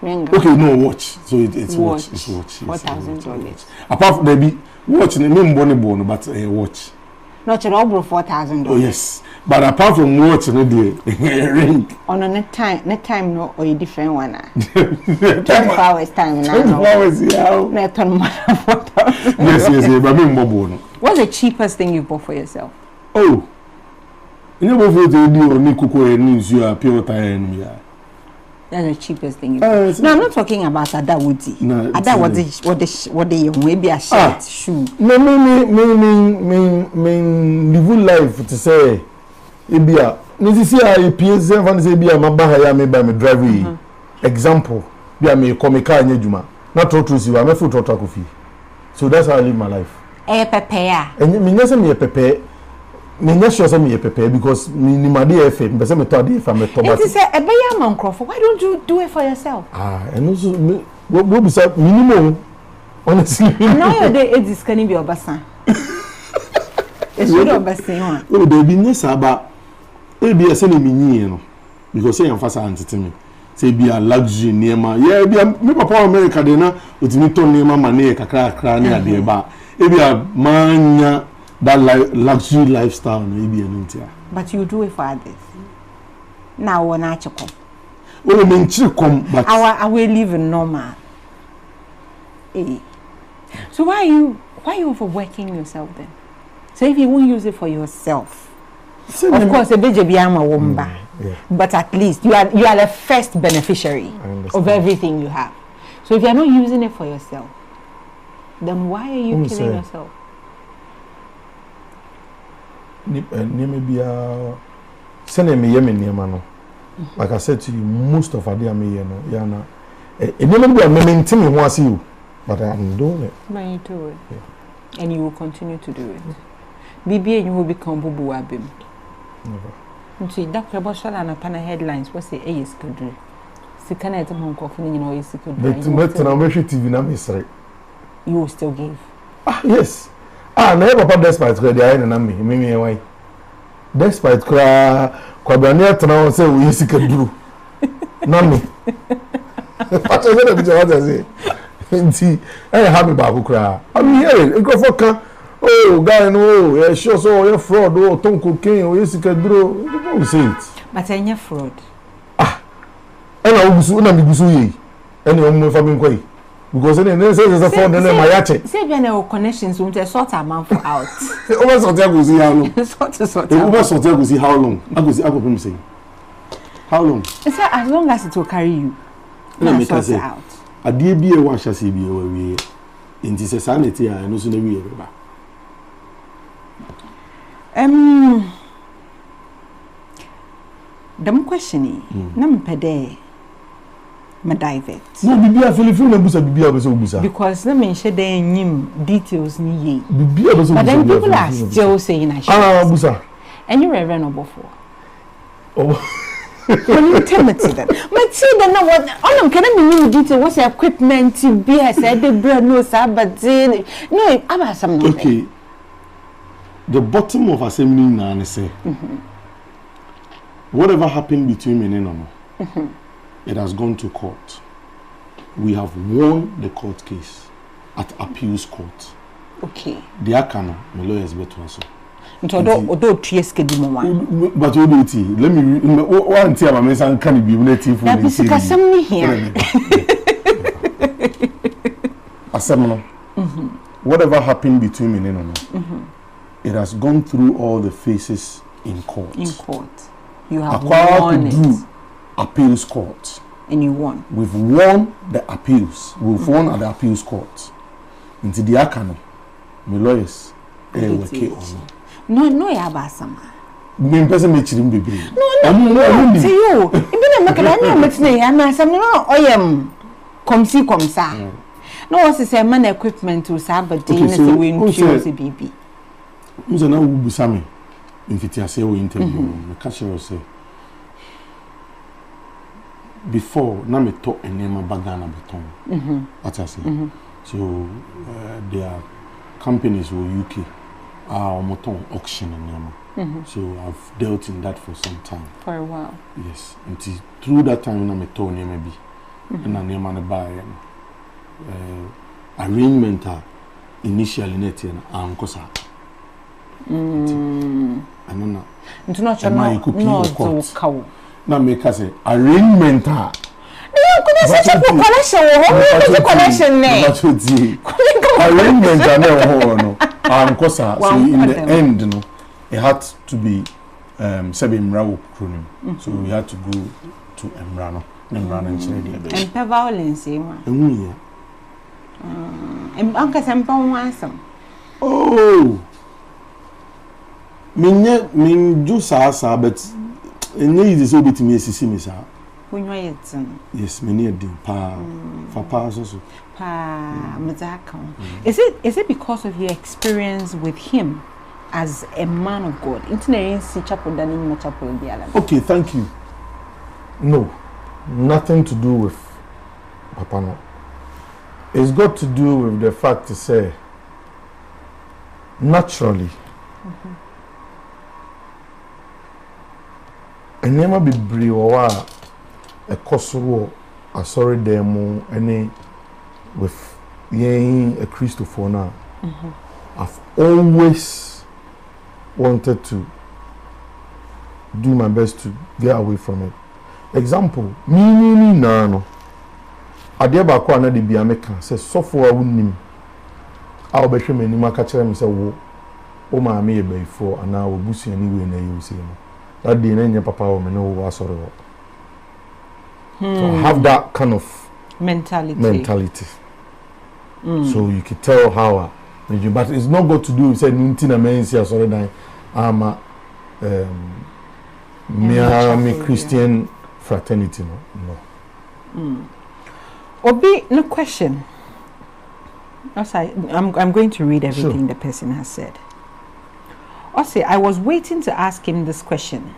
ring okay no watch so it's watch it's watch $4,000 apart from baby watch me mbone but watch not at all $4,000 oh yes but apart from watch no dey ring on a time no or a different one 24 hours time now 24 hours yeah net on $4,000 yes but me mbobo no what's the cheapest thing you bought for yourself? Oh you know before to do ni kuko news you are pure time yeah that's the cheapest thing you bought. No, I'm not talking about Adawudi. No, Ada what they maybe a shirt shoe me live life to say ebia nisi see I PS fan say bia mabaha ya me by me drive example bia me come car nya djuma na trotro si wa me fo trotro kofi so that's how I live my life pepe ya and me nyase me pepe me nya sure say me pepe because me ni made efe me say me to ade efe me to but it say e be ya man crofo why don't you do it for yourself and also me what be say minimum honestly now your day is can be obasan it's really obasan oh baby nyesa ba ebi ese na minyi no because say emphasize antete me say be a luxury niema yeah be me papa America de na otimi ton niema mane kakra na ade ba ebi a manya that luxury lifestyle no ebi enuntia but you do it for others now one achiko oh me nchiri kom but our living normal So why are you overworking yourself then? So if you won't use it for yourself, of course, a bit but at least you are the first beneficiary of everything you have. So if you are not using it for yourself, then why are you killing yourself? Like I said to you, most of our day Yana. But I'm doing it. But you do it. Yeah. And you will continue to do it. BB and you will become Bubu Abim. Never. See, Dr. Boshal and a pan headlines was say, yes, could do. Sikana at home coughing, you know, is could do. But to American TV, na mystery. You will still give. Yes. Never papa despite the iron and me, maybe why. Despite Quadrania to now say, we used to do. None. What I say? See, I have a babu cry. I'm here. Go for car. Oh, guy, no, yeah, sure, so you're fraud, oh, Tom cocaine, or yes, you can do. Don't say it. But I'm not fraud. And I was soon be Gusu, and you're more family quay. Because then there's a phone and my yacht. Say, no connections won't sort amount for out. Almost what I will see how long. Almost what I will see how long. I will say. How long? It's as long as it will carry you. Let me sort it out. A dear beer wash as he be away. In this sanity, I know soon we ever. Them questioning. Nam pede. Ma divert. No, Bibia Philippine Busa Bibia Busa. Because let me share the details ni ye. Bibia Busa. But then people are still saying I should. Busa. And you reverend before. Oh. When you tell me that, but see, then what? Oh, can I mean detail? What's the equipment to be? I said the bread no sir, but no, I'm some. Okay. The bottom of assembly now say, whatever happened between me and Nono, it has gone to court. We have won the court case at appeals court. Okay. The Akano, my lawyers better also. But you do it. Let me one thing about me can be native for me here. Whatever happened between me and Nono, it has gone through all the phases in court. In court. You have won it. Appeals court. And you won. We've won the appeals. We've won at the appeals court. Into the Akano, my lawyers, No, ya basama. Me person make chirim baby. No. Say you. Ibina make na me metne ya na asam no oyem. Komsi komsa. No was say man equipment to sabade na say we choose bibi. Muza na wo busame. Infiti ase wo interview. Me catch you say. Before na me talk enema bagana beton. What I say. So there are companies in UK moton auction and so I've dealt in that for some time. For a while. Yes. Until through that time when I met Tony maybe and I name and buy arrangement initially net and ankosa. And then into not no now make us say arrangement so in the end, no, it had to be Sebimra Kronim. So we had to go to Emrano and and violence, and Uncle Sampo Wansom. Oh, mean do sa, but it needs so bit me see me, sir. Yes, many of them for pass also. Is it because of your experience with him as a man of God? Okay, thank you. No, nothing to do with Papa. No, it's got to do with the fact to say naturally. And never be brewa a Kosovo, a sorry demo, any with a Christopher now. I've always wanted to do my best to get away from it. Example, me no. Adeba kwa na de bia meka say sofo a wunnim I'll be sure many catcher me say, oh, my me before, and now we'll boost anyway, and you see. That the name papa will know what sort of. So have that kind of mentality. So you can tell how. But it's not got to do with saying Nintina Mensia, sorry, me Christian fraternity. No. Obi, no question. I'm going to read everything the person has said. Ose, I was waiting to ask him this question.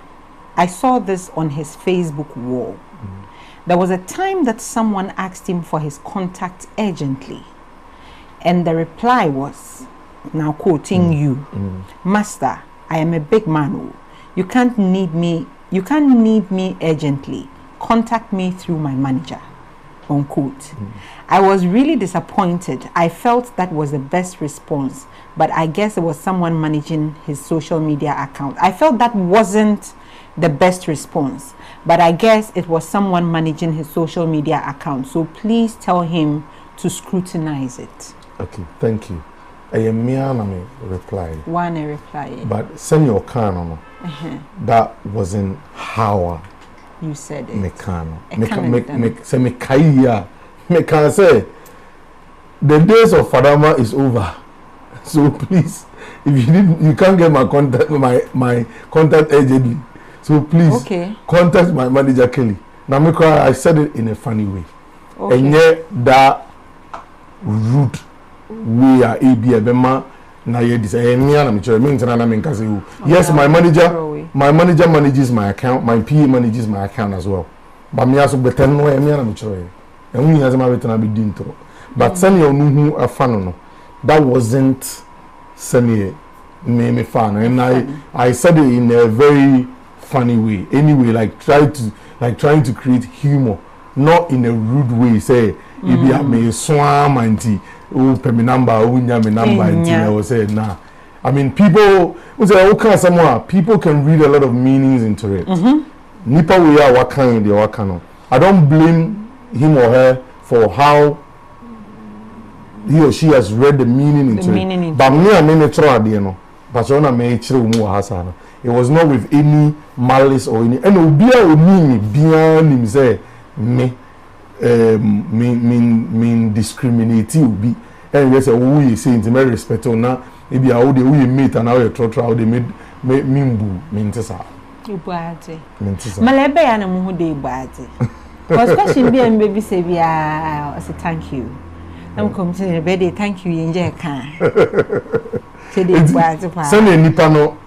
I saw this on his Facebook wall. There was a time that someone asked him for his contact urgently. And the reply was, now quoting you, Master, I am a big man. You can't need me urgently. Contact me through my manager. Unquote. I was really disappointed. I felt that was the best response, but I guess it was someone managing his social media account. I felt that wasn't the best response, but I guess it was someone managing his social media account. So please tell him to scrutinize it. Okay, thank you. I am me reply. One reply. But send your can that wasn't how you said it. Me say me kaya. Me can say the days of Fadama is over. So please, if you can't get my contact urgently. So please contact my manager Kelly. Now I said it in a funny way. Okay. And yet that rude we are ABM na ye this yes, my manager manages my account, my PA manages my account as well. But me also better no me na me chore. And we has my better be dintro. But send you know a fan no. That wasn't send me fan. And I said it in a very funny way. Anyway, like trying to create humor, not in a rude way. Say if you have me swam anti pay me number, and I will say nah. I mean, people people can read a lot of meanings into it. Nipa we are what kind of wakano. I don't blame him or her for how he or she has read the meaning into it. But me, I mean, it was not with any malice or any. And Obia would mean beyond him say me. Mean discriminative will be and we say we say in very respect on now maybe how they we meet and how you try they made mimbu mintesa you bad malebe ya na mu dey bad because question be and baby say bia I say thank you I'm come to the birthday thank you enjoy can say dey bad send nipa no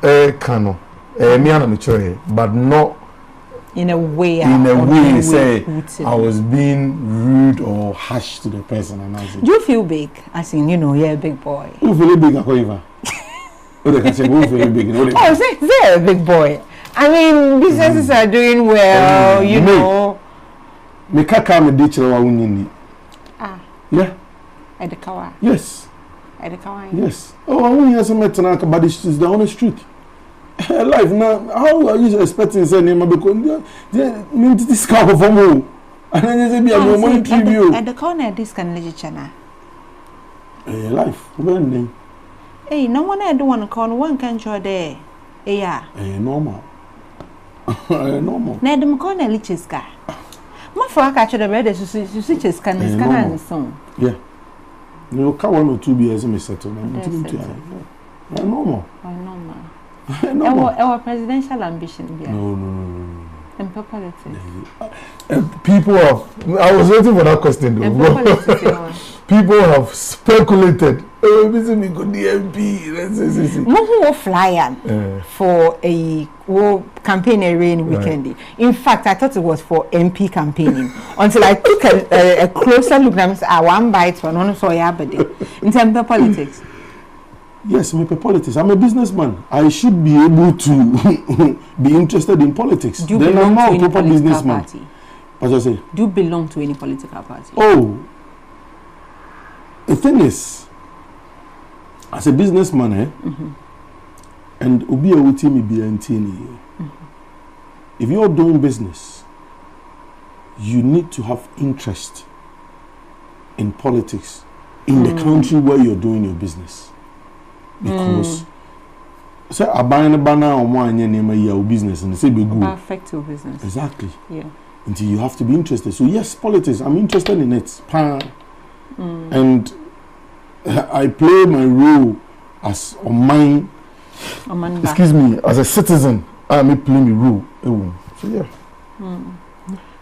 kano me ana me chore but not in a way say I was being rude or harsh to the person. And I said, do you feel big? As in, you're a big boy. You feel big, however. They say, you feel big. Oh, say a big boy. I mean, businesses are doing well, you know. Me kaka me ditch wa unini. Ah. Yeah. At the kawa. Yes. At the kawa. Yes. Oh, I want you to meet na but it's the honest truth. Life now, how are you expecting say name because this kind of form and then say be a money tribute at the corner this can literature na life when no one I don't want to call one can show there yeah normal na dem corner liches ka ma for catch the bed so liches can is can song yeah no ka one or two years me settle na normal Our presidential ambition. Yeah. No. And politics. People have. I was waiting for that question though. People have speculated. Oh, this is good DMP. Who flyer for a campaign rain weekend. In fact, I thought it was for MP campaigning until I took a closer look. And I said, one bite for none so in terms of politics. Yes, I'm a politics. I'm a businessman. I should be able to be interested in politics. Do you belong to any political party? As I say. Do you belong to any political party? Oh, the thing is, as a businessman, and Obi Awutimi BNT, if you're doing business, you need to have interest in politics in the country where you're doing your business. Because say abana bana or one your business and say be good. Affect your business. Exactly. Yeah. Until you have to be interested. So yes, politics, I'm interested in it. And I play my role as excuse me, as a citizen. I may play my role. So yeah.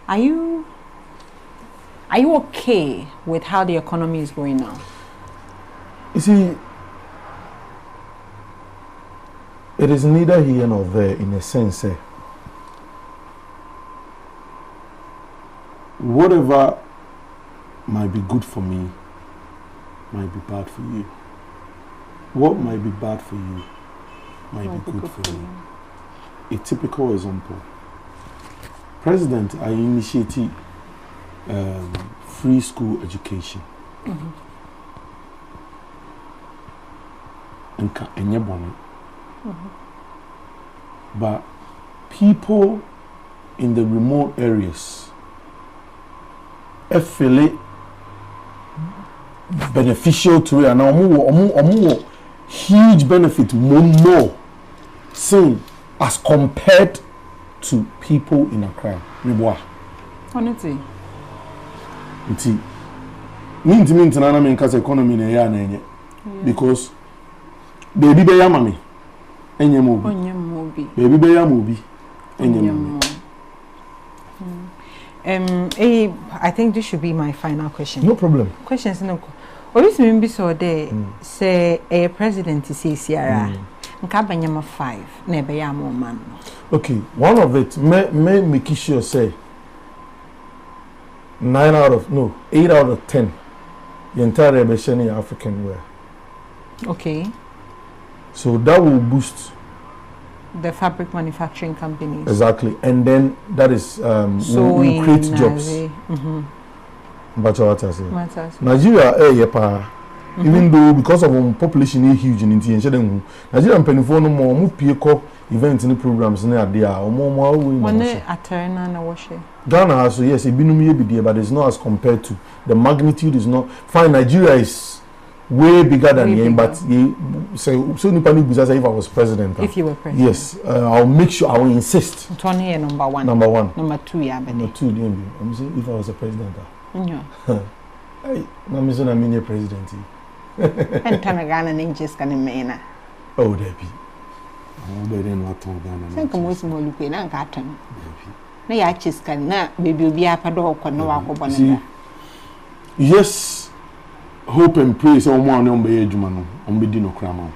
Are you okay with how the economy is going now? You see, it is neither here nor there in a sense. Whatever might be good for me might be bad for you. What might be bad for you might be good for me. A typical example. President, I initiated free school education. But people in the remote areas feel it beneficial to it, and huge benefit more seen as compared to people in Accra. Honestly. Mean na me nkasa economy na ya na enye. Because baby be ya mami enye mo bi. Baby be ya mo bi enye mo. I think this should be my final question. No problem. Questions no. Always remember so there say a president is CRA. Nka banyama 5 na be ya mo man. Okay, one of it may make sure say 8 out of 10 the entire rebellion in African wear. Okay. So that will boost the fabric manufacturing companies. Exactly. And then that is will create jobs. But what I say. Nigeria even though because of population is huge in India, Nigeria penifo no more pieko events in the programs in there or more Ghana has, so yes, but it's not as compared to the magnitude is not fine. Nigeria is way bigger than here, but so if I was president. If you were president. Yes, I'll make sure, I will insist. Number one. Number 2, yeah. Number 2, I'm saying if I was a president. Yeah. I'm saying a president. And Ghana ninjas can mena. Oh, there be. Oh, but then what Ghana? Think most more look in a garden. Na ya chiska na baby obi apado okọ na wakọ bonada. Yes, hope and pray so mo anu mbe adwuma no ombedi no kra ma.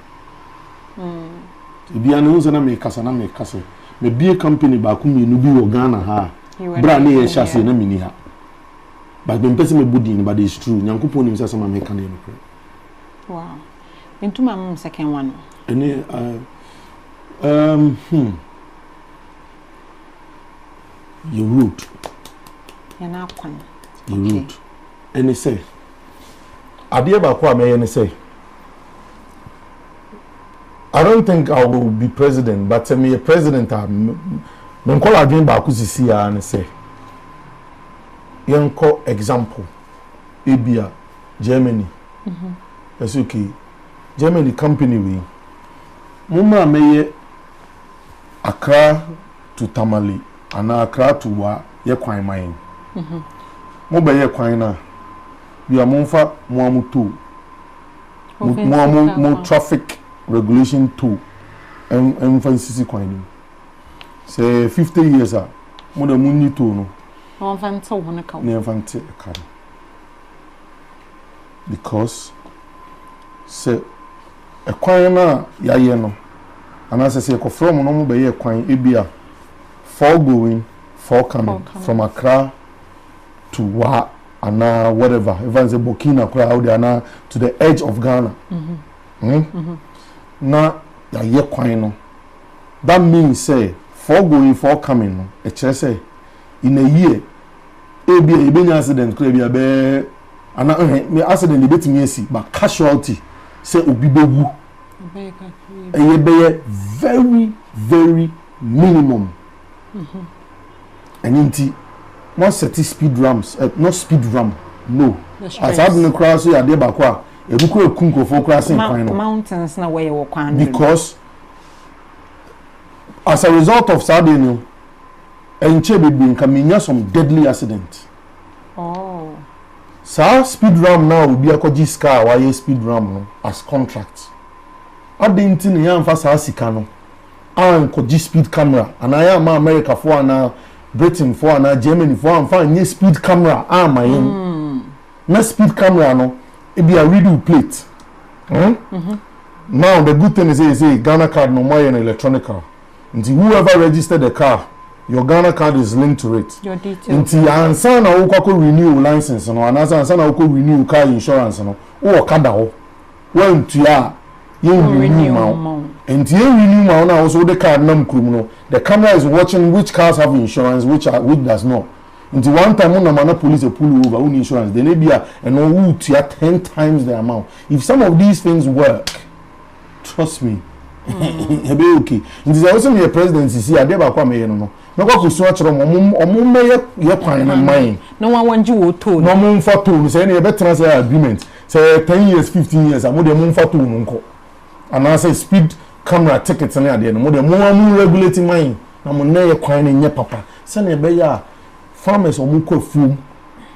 Bia no na me kasa me bie company ba ku mienu bi wo Ghana ha. Bra na ye hya se na mini ha. But me pese me body but it's true. Nyankopon nim say ma me kan no kra. Wow. Into my second one. Any your root. You're not one. Your root. And they say, I say, I don't think I will be president, but tell me a president. I'm call again back to see and say, young example, Abia, Germany. That's okay. Germany company we. Mumma may Accra to Tamale. Ana Accra to wa ye kwan mine. Mo be ye kwan na. Bi amonfa mo amuto. Mo traffic regulation too. Emphasis kwan. Say 50 years mo da munni to no. Mo fan so wona ka. Ne fan te ka. Because say a kwan na ya ye no. Ana say ko from no mo be ye kwan ebia 4 going, 4 coming from Accra to Wa and whatever. If I say Burkina Faso to the edge of Ghana. Now, that means say 4 going, 4 coming. No. It say in a year, a accident could be a accident debate me see, but casualty say ubibewu. Very, very minimum. And inti, one set speed ramps, not speed ram, no. asad no cross ya de ba kwa ebuko ekunko for crossing kwan no mountains na where you kwan because as a result of Saturday no enche bebi nka menya some deadly accident. Oh. So speed ram now will be a koji scar why speed ram no as contract. Adinti ne ya mfa sa sika no. An koji speed camera and I am America for na Britain for na Germany for am fa nye speed camera my na speed camera no it be a redo plate. Now the good thing is Ghana card no more an electronic car. Until whoever registered the car, your Ghana card is linked to it. Your details. Until answer na uko renew license no, and answer na uko renew car insurance no, o kada ho. When to ya, you renew now. Until you renew now, na also the card nam criminal. The camera is watching which cars have insurance, which does not. Until one time when the police pull over own insurance, they may be and who to ya 10 times the amount. If some of these things work, trust me. Ebe okay. Nti also me presidency see ade ba kwa me no. Na kwa kusu a kire omum me ye kwan na man. No one want you to. No mum fa to say na ye betra say agreement. Say 10 years 15 years am de mum fa to no nko. And I say speed camera tickets na ade no mo de mum regulating man. Na mo na ye kwan na nye papa. Say na be ya farmers omuko fum.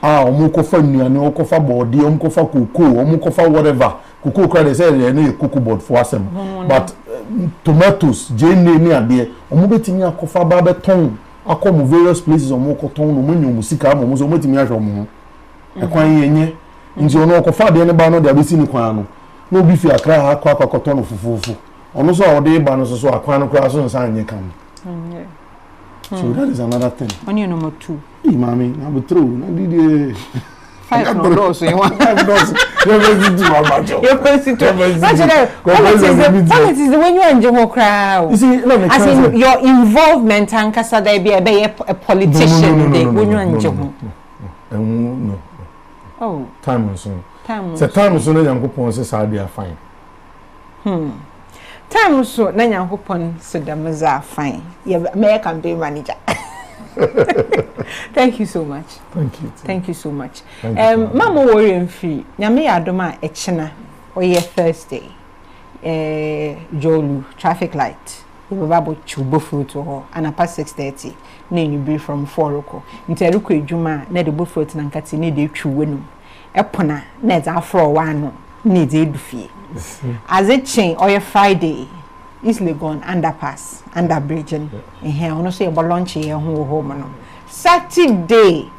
Omuko fa nnuane, omuko body, omuko fa cocoa, omuko fa whatever. Cocoa credit say na cocoa board for asem. But tomatoes jene ni ade omo betimi akofa ba beton akomo various places omo koton no munyo musika mo so betimi ahwe omo ekwan yenye nti ono akofa de ne ba no de abesi ni kwan no no bi fi akra ha akwa koton no fufufu ono so ode ba no so akwan no kra so nsan nye kan. So that is another thing. On your number 2. Hey mami number 3 na didi 5 no doors you want 5 doors. Your constitution. What is when you enjoy crowd? You see, as in your involvement and kasa there be a politician when you enjoy. No. Oh. Time soon. So time soon na Yankopon say Saudi are fine. Time so na Yankopon so dem are fine. You make campaign manager. Thank you so much. Thank you. Thank you so much. Mama worry and free. Nyame adoma echena oye Thursday. Jolu traffic light. You baba chubo fruit ho and past 6:30. Na you be from 4 o'clock. Nteruko edwuma na de bo fruit na nkati na de twuwe no. Epona na za afro wano na de edufie. As it chain oye Friday. Easily gone underpass, under bridge, and here on say about lunch here home. Saturday,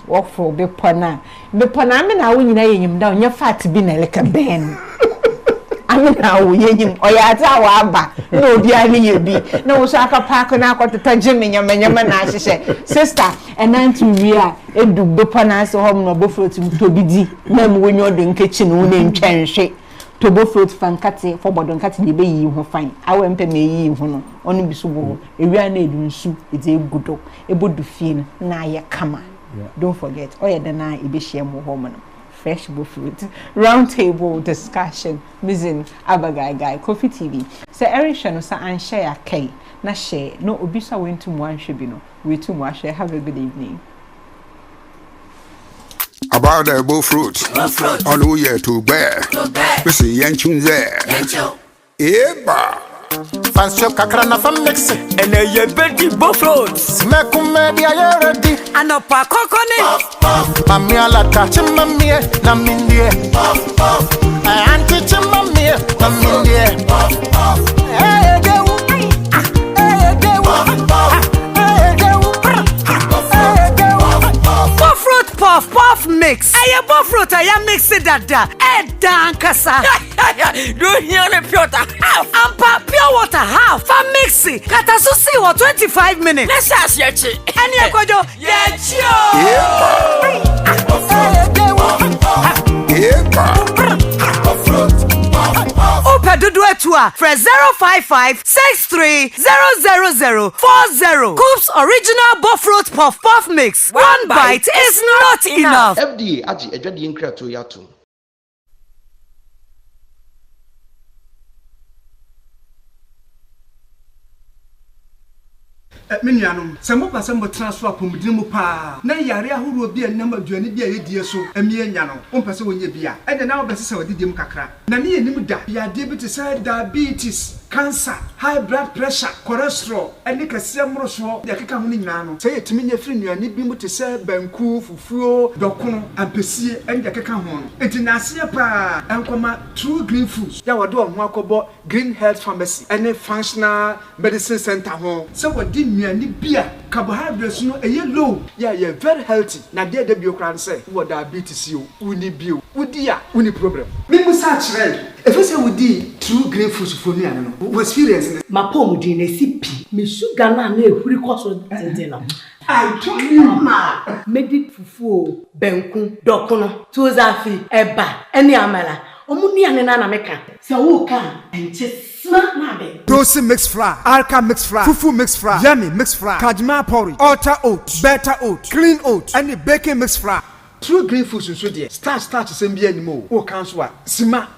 walk for be pona. Be pona, I mean, I win him down your fat bin like a ben. I mean, I will him or yata no, dear me, be no saka park and I got to touch him in your man. She said, sister, and then to Ria, it do be pona so home no buffalo to be mem when you're doing kitchen, who name change. To both fruit fan kate for bodon kate de be yi ho fine awe mpe me yi ho no onu bi so bo ewia na edu nsu ite egudo ebodu fie na ye kama. Don't forget oye de na e be share mo ho mo no fresh bo fruit round table discussion mizin abagai KOFI TV so erisha no sa an share kai na share no obi so went to one should be no we too much share. Have a good evening. About the bull fruit, on who ye to bear. We see Yanchun there. Eba. Fancy Kakrana from Mexico, and a ye betty bull fruits. Macum media ready, and a pacocone. Mamma la touch mammy, Namindia. I anti mammy, Namindia. Hey, go. Puff mix. I am buffalo. I am mixing that. Dankasa. Do you hear the pure half? And pure water half. For mixing. Katasusi or 25 minutes. Let's ask you. And you go do. Fresh 055-63000040. Coop's original buffalo puff mix. One bite is not enough. FDA aji ejwadi nkra to yato. Minianum, some of us transfer from Dimupa. Na yare ahuru bi enam aduane bi a yedie so emie nya no. Ompese wonye bia. E de na obese se wadidim kakra. Na ne yenim da. Ya diabetes, diabetes, cancer, high blood pressure, cholesterol, ene kase mroso de keka ho nyina no. Se yetimi nya firi nuane bi mu te se banku, fufuo, dokono, ampesie ende keka ho no. Enti na ase pa enkoma True Green Foods. Ya wado ho akobo Green Health Pharmacy ene functional medicine center ho. Se wadi nuane bia carbohydrates no eye low. Yeah, very healthy. Na de bio kran say wo diabetes yo, uni bio. Udi a uni problem. Me musa chire. If you say wudi True Green Foods for me no. We experience ma pom di na sipi. Me sugar na ehuri koso tenten no. I told you ma medic fufu benku dokono tozafi eba eni amala. Omuni ane na meka. Se wo kan enche Dosi mixed flour, Alka mixed flour, Fufu mixed flour, Yummy mixed flour, Kajma porridge, Ultra oat, Beta oat, Clean oat, and the baking mixed flour. True Green Foods nso de start same bi animo o kan so a sima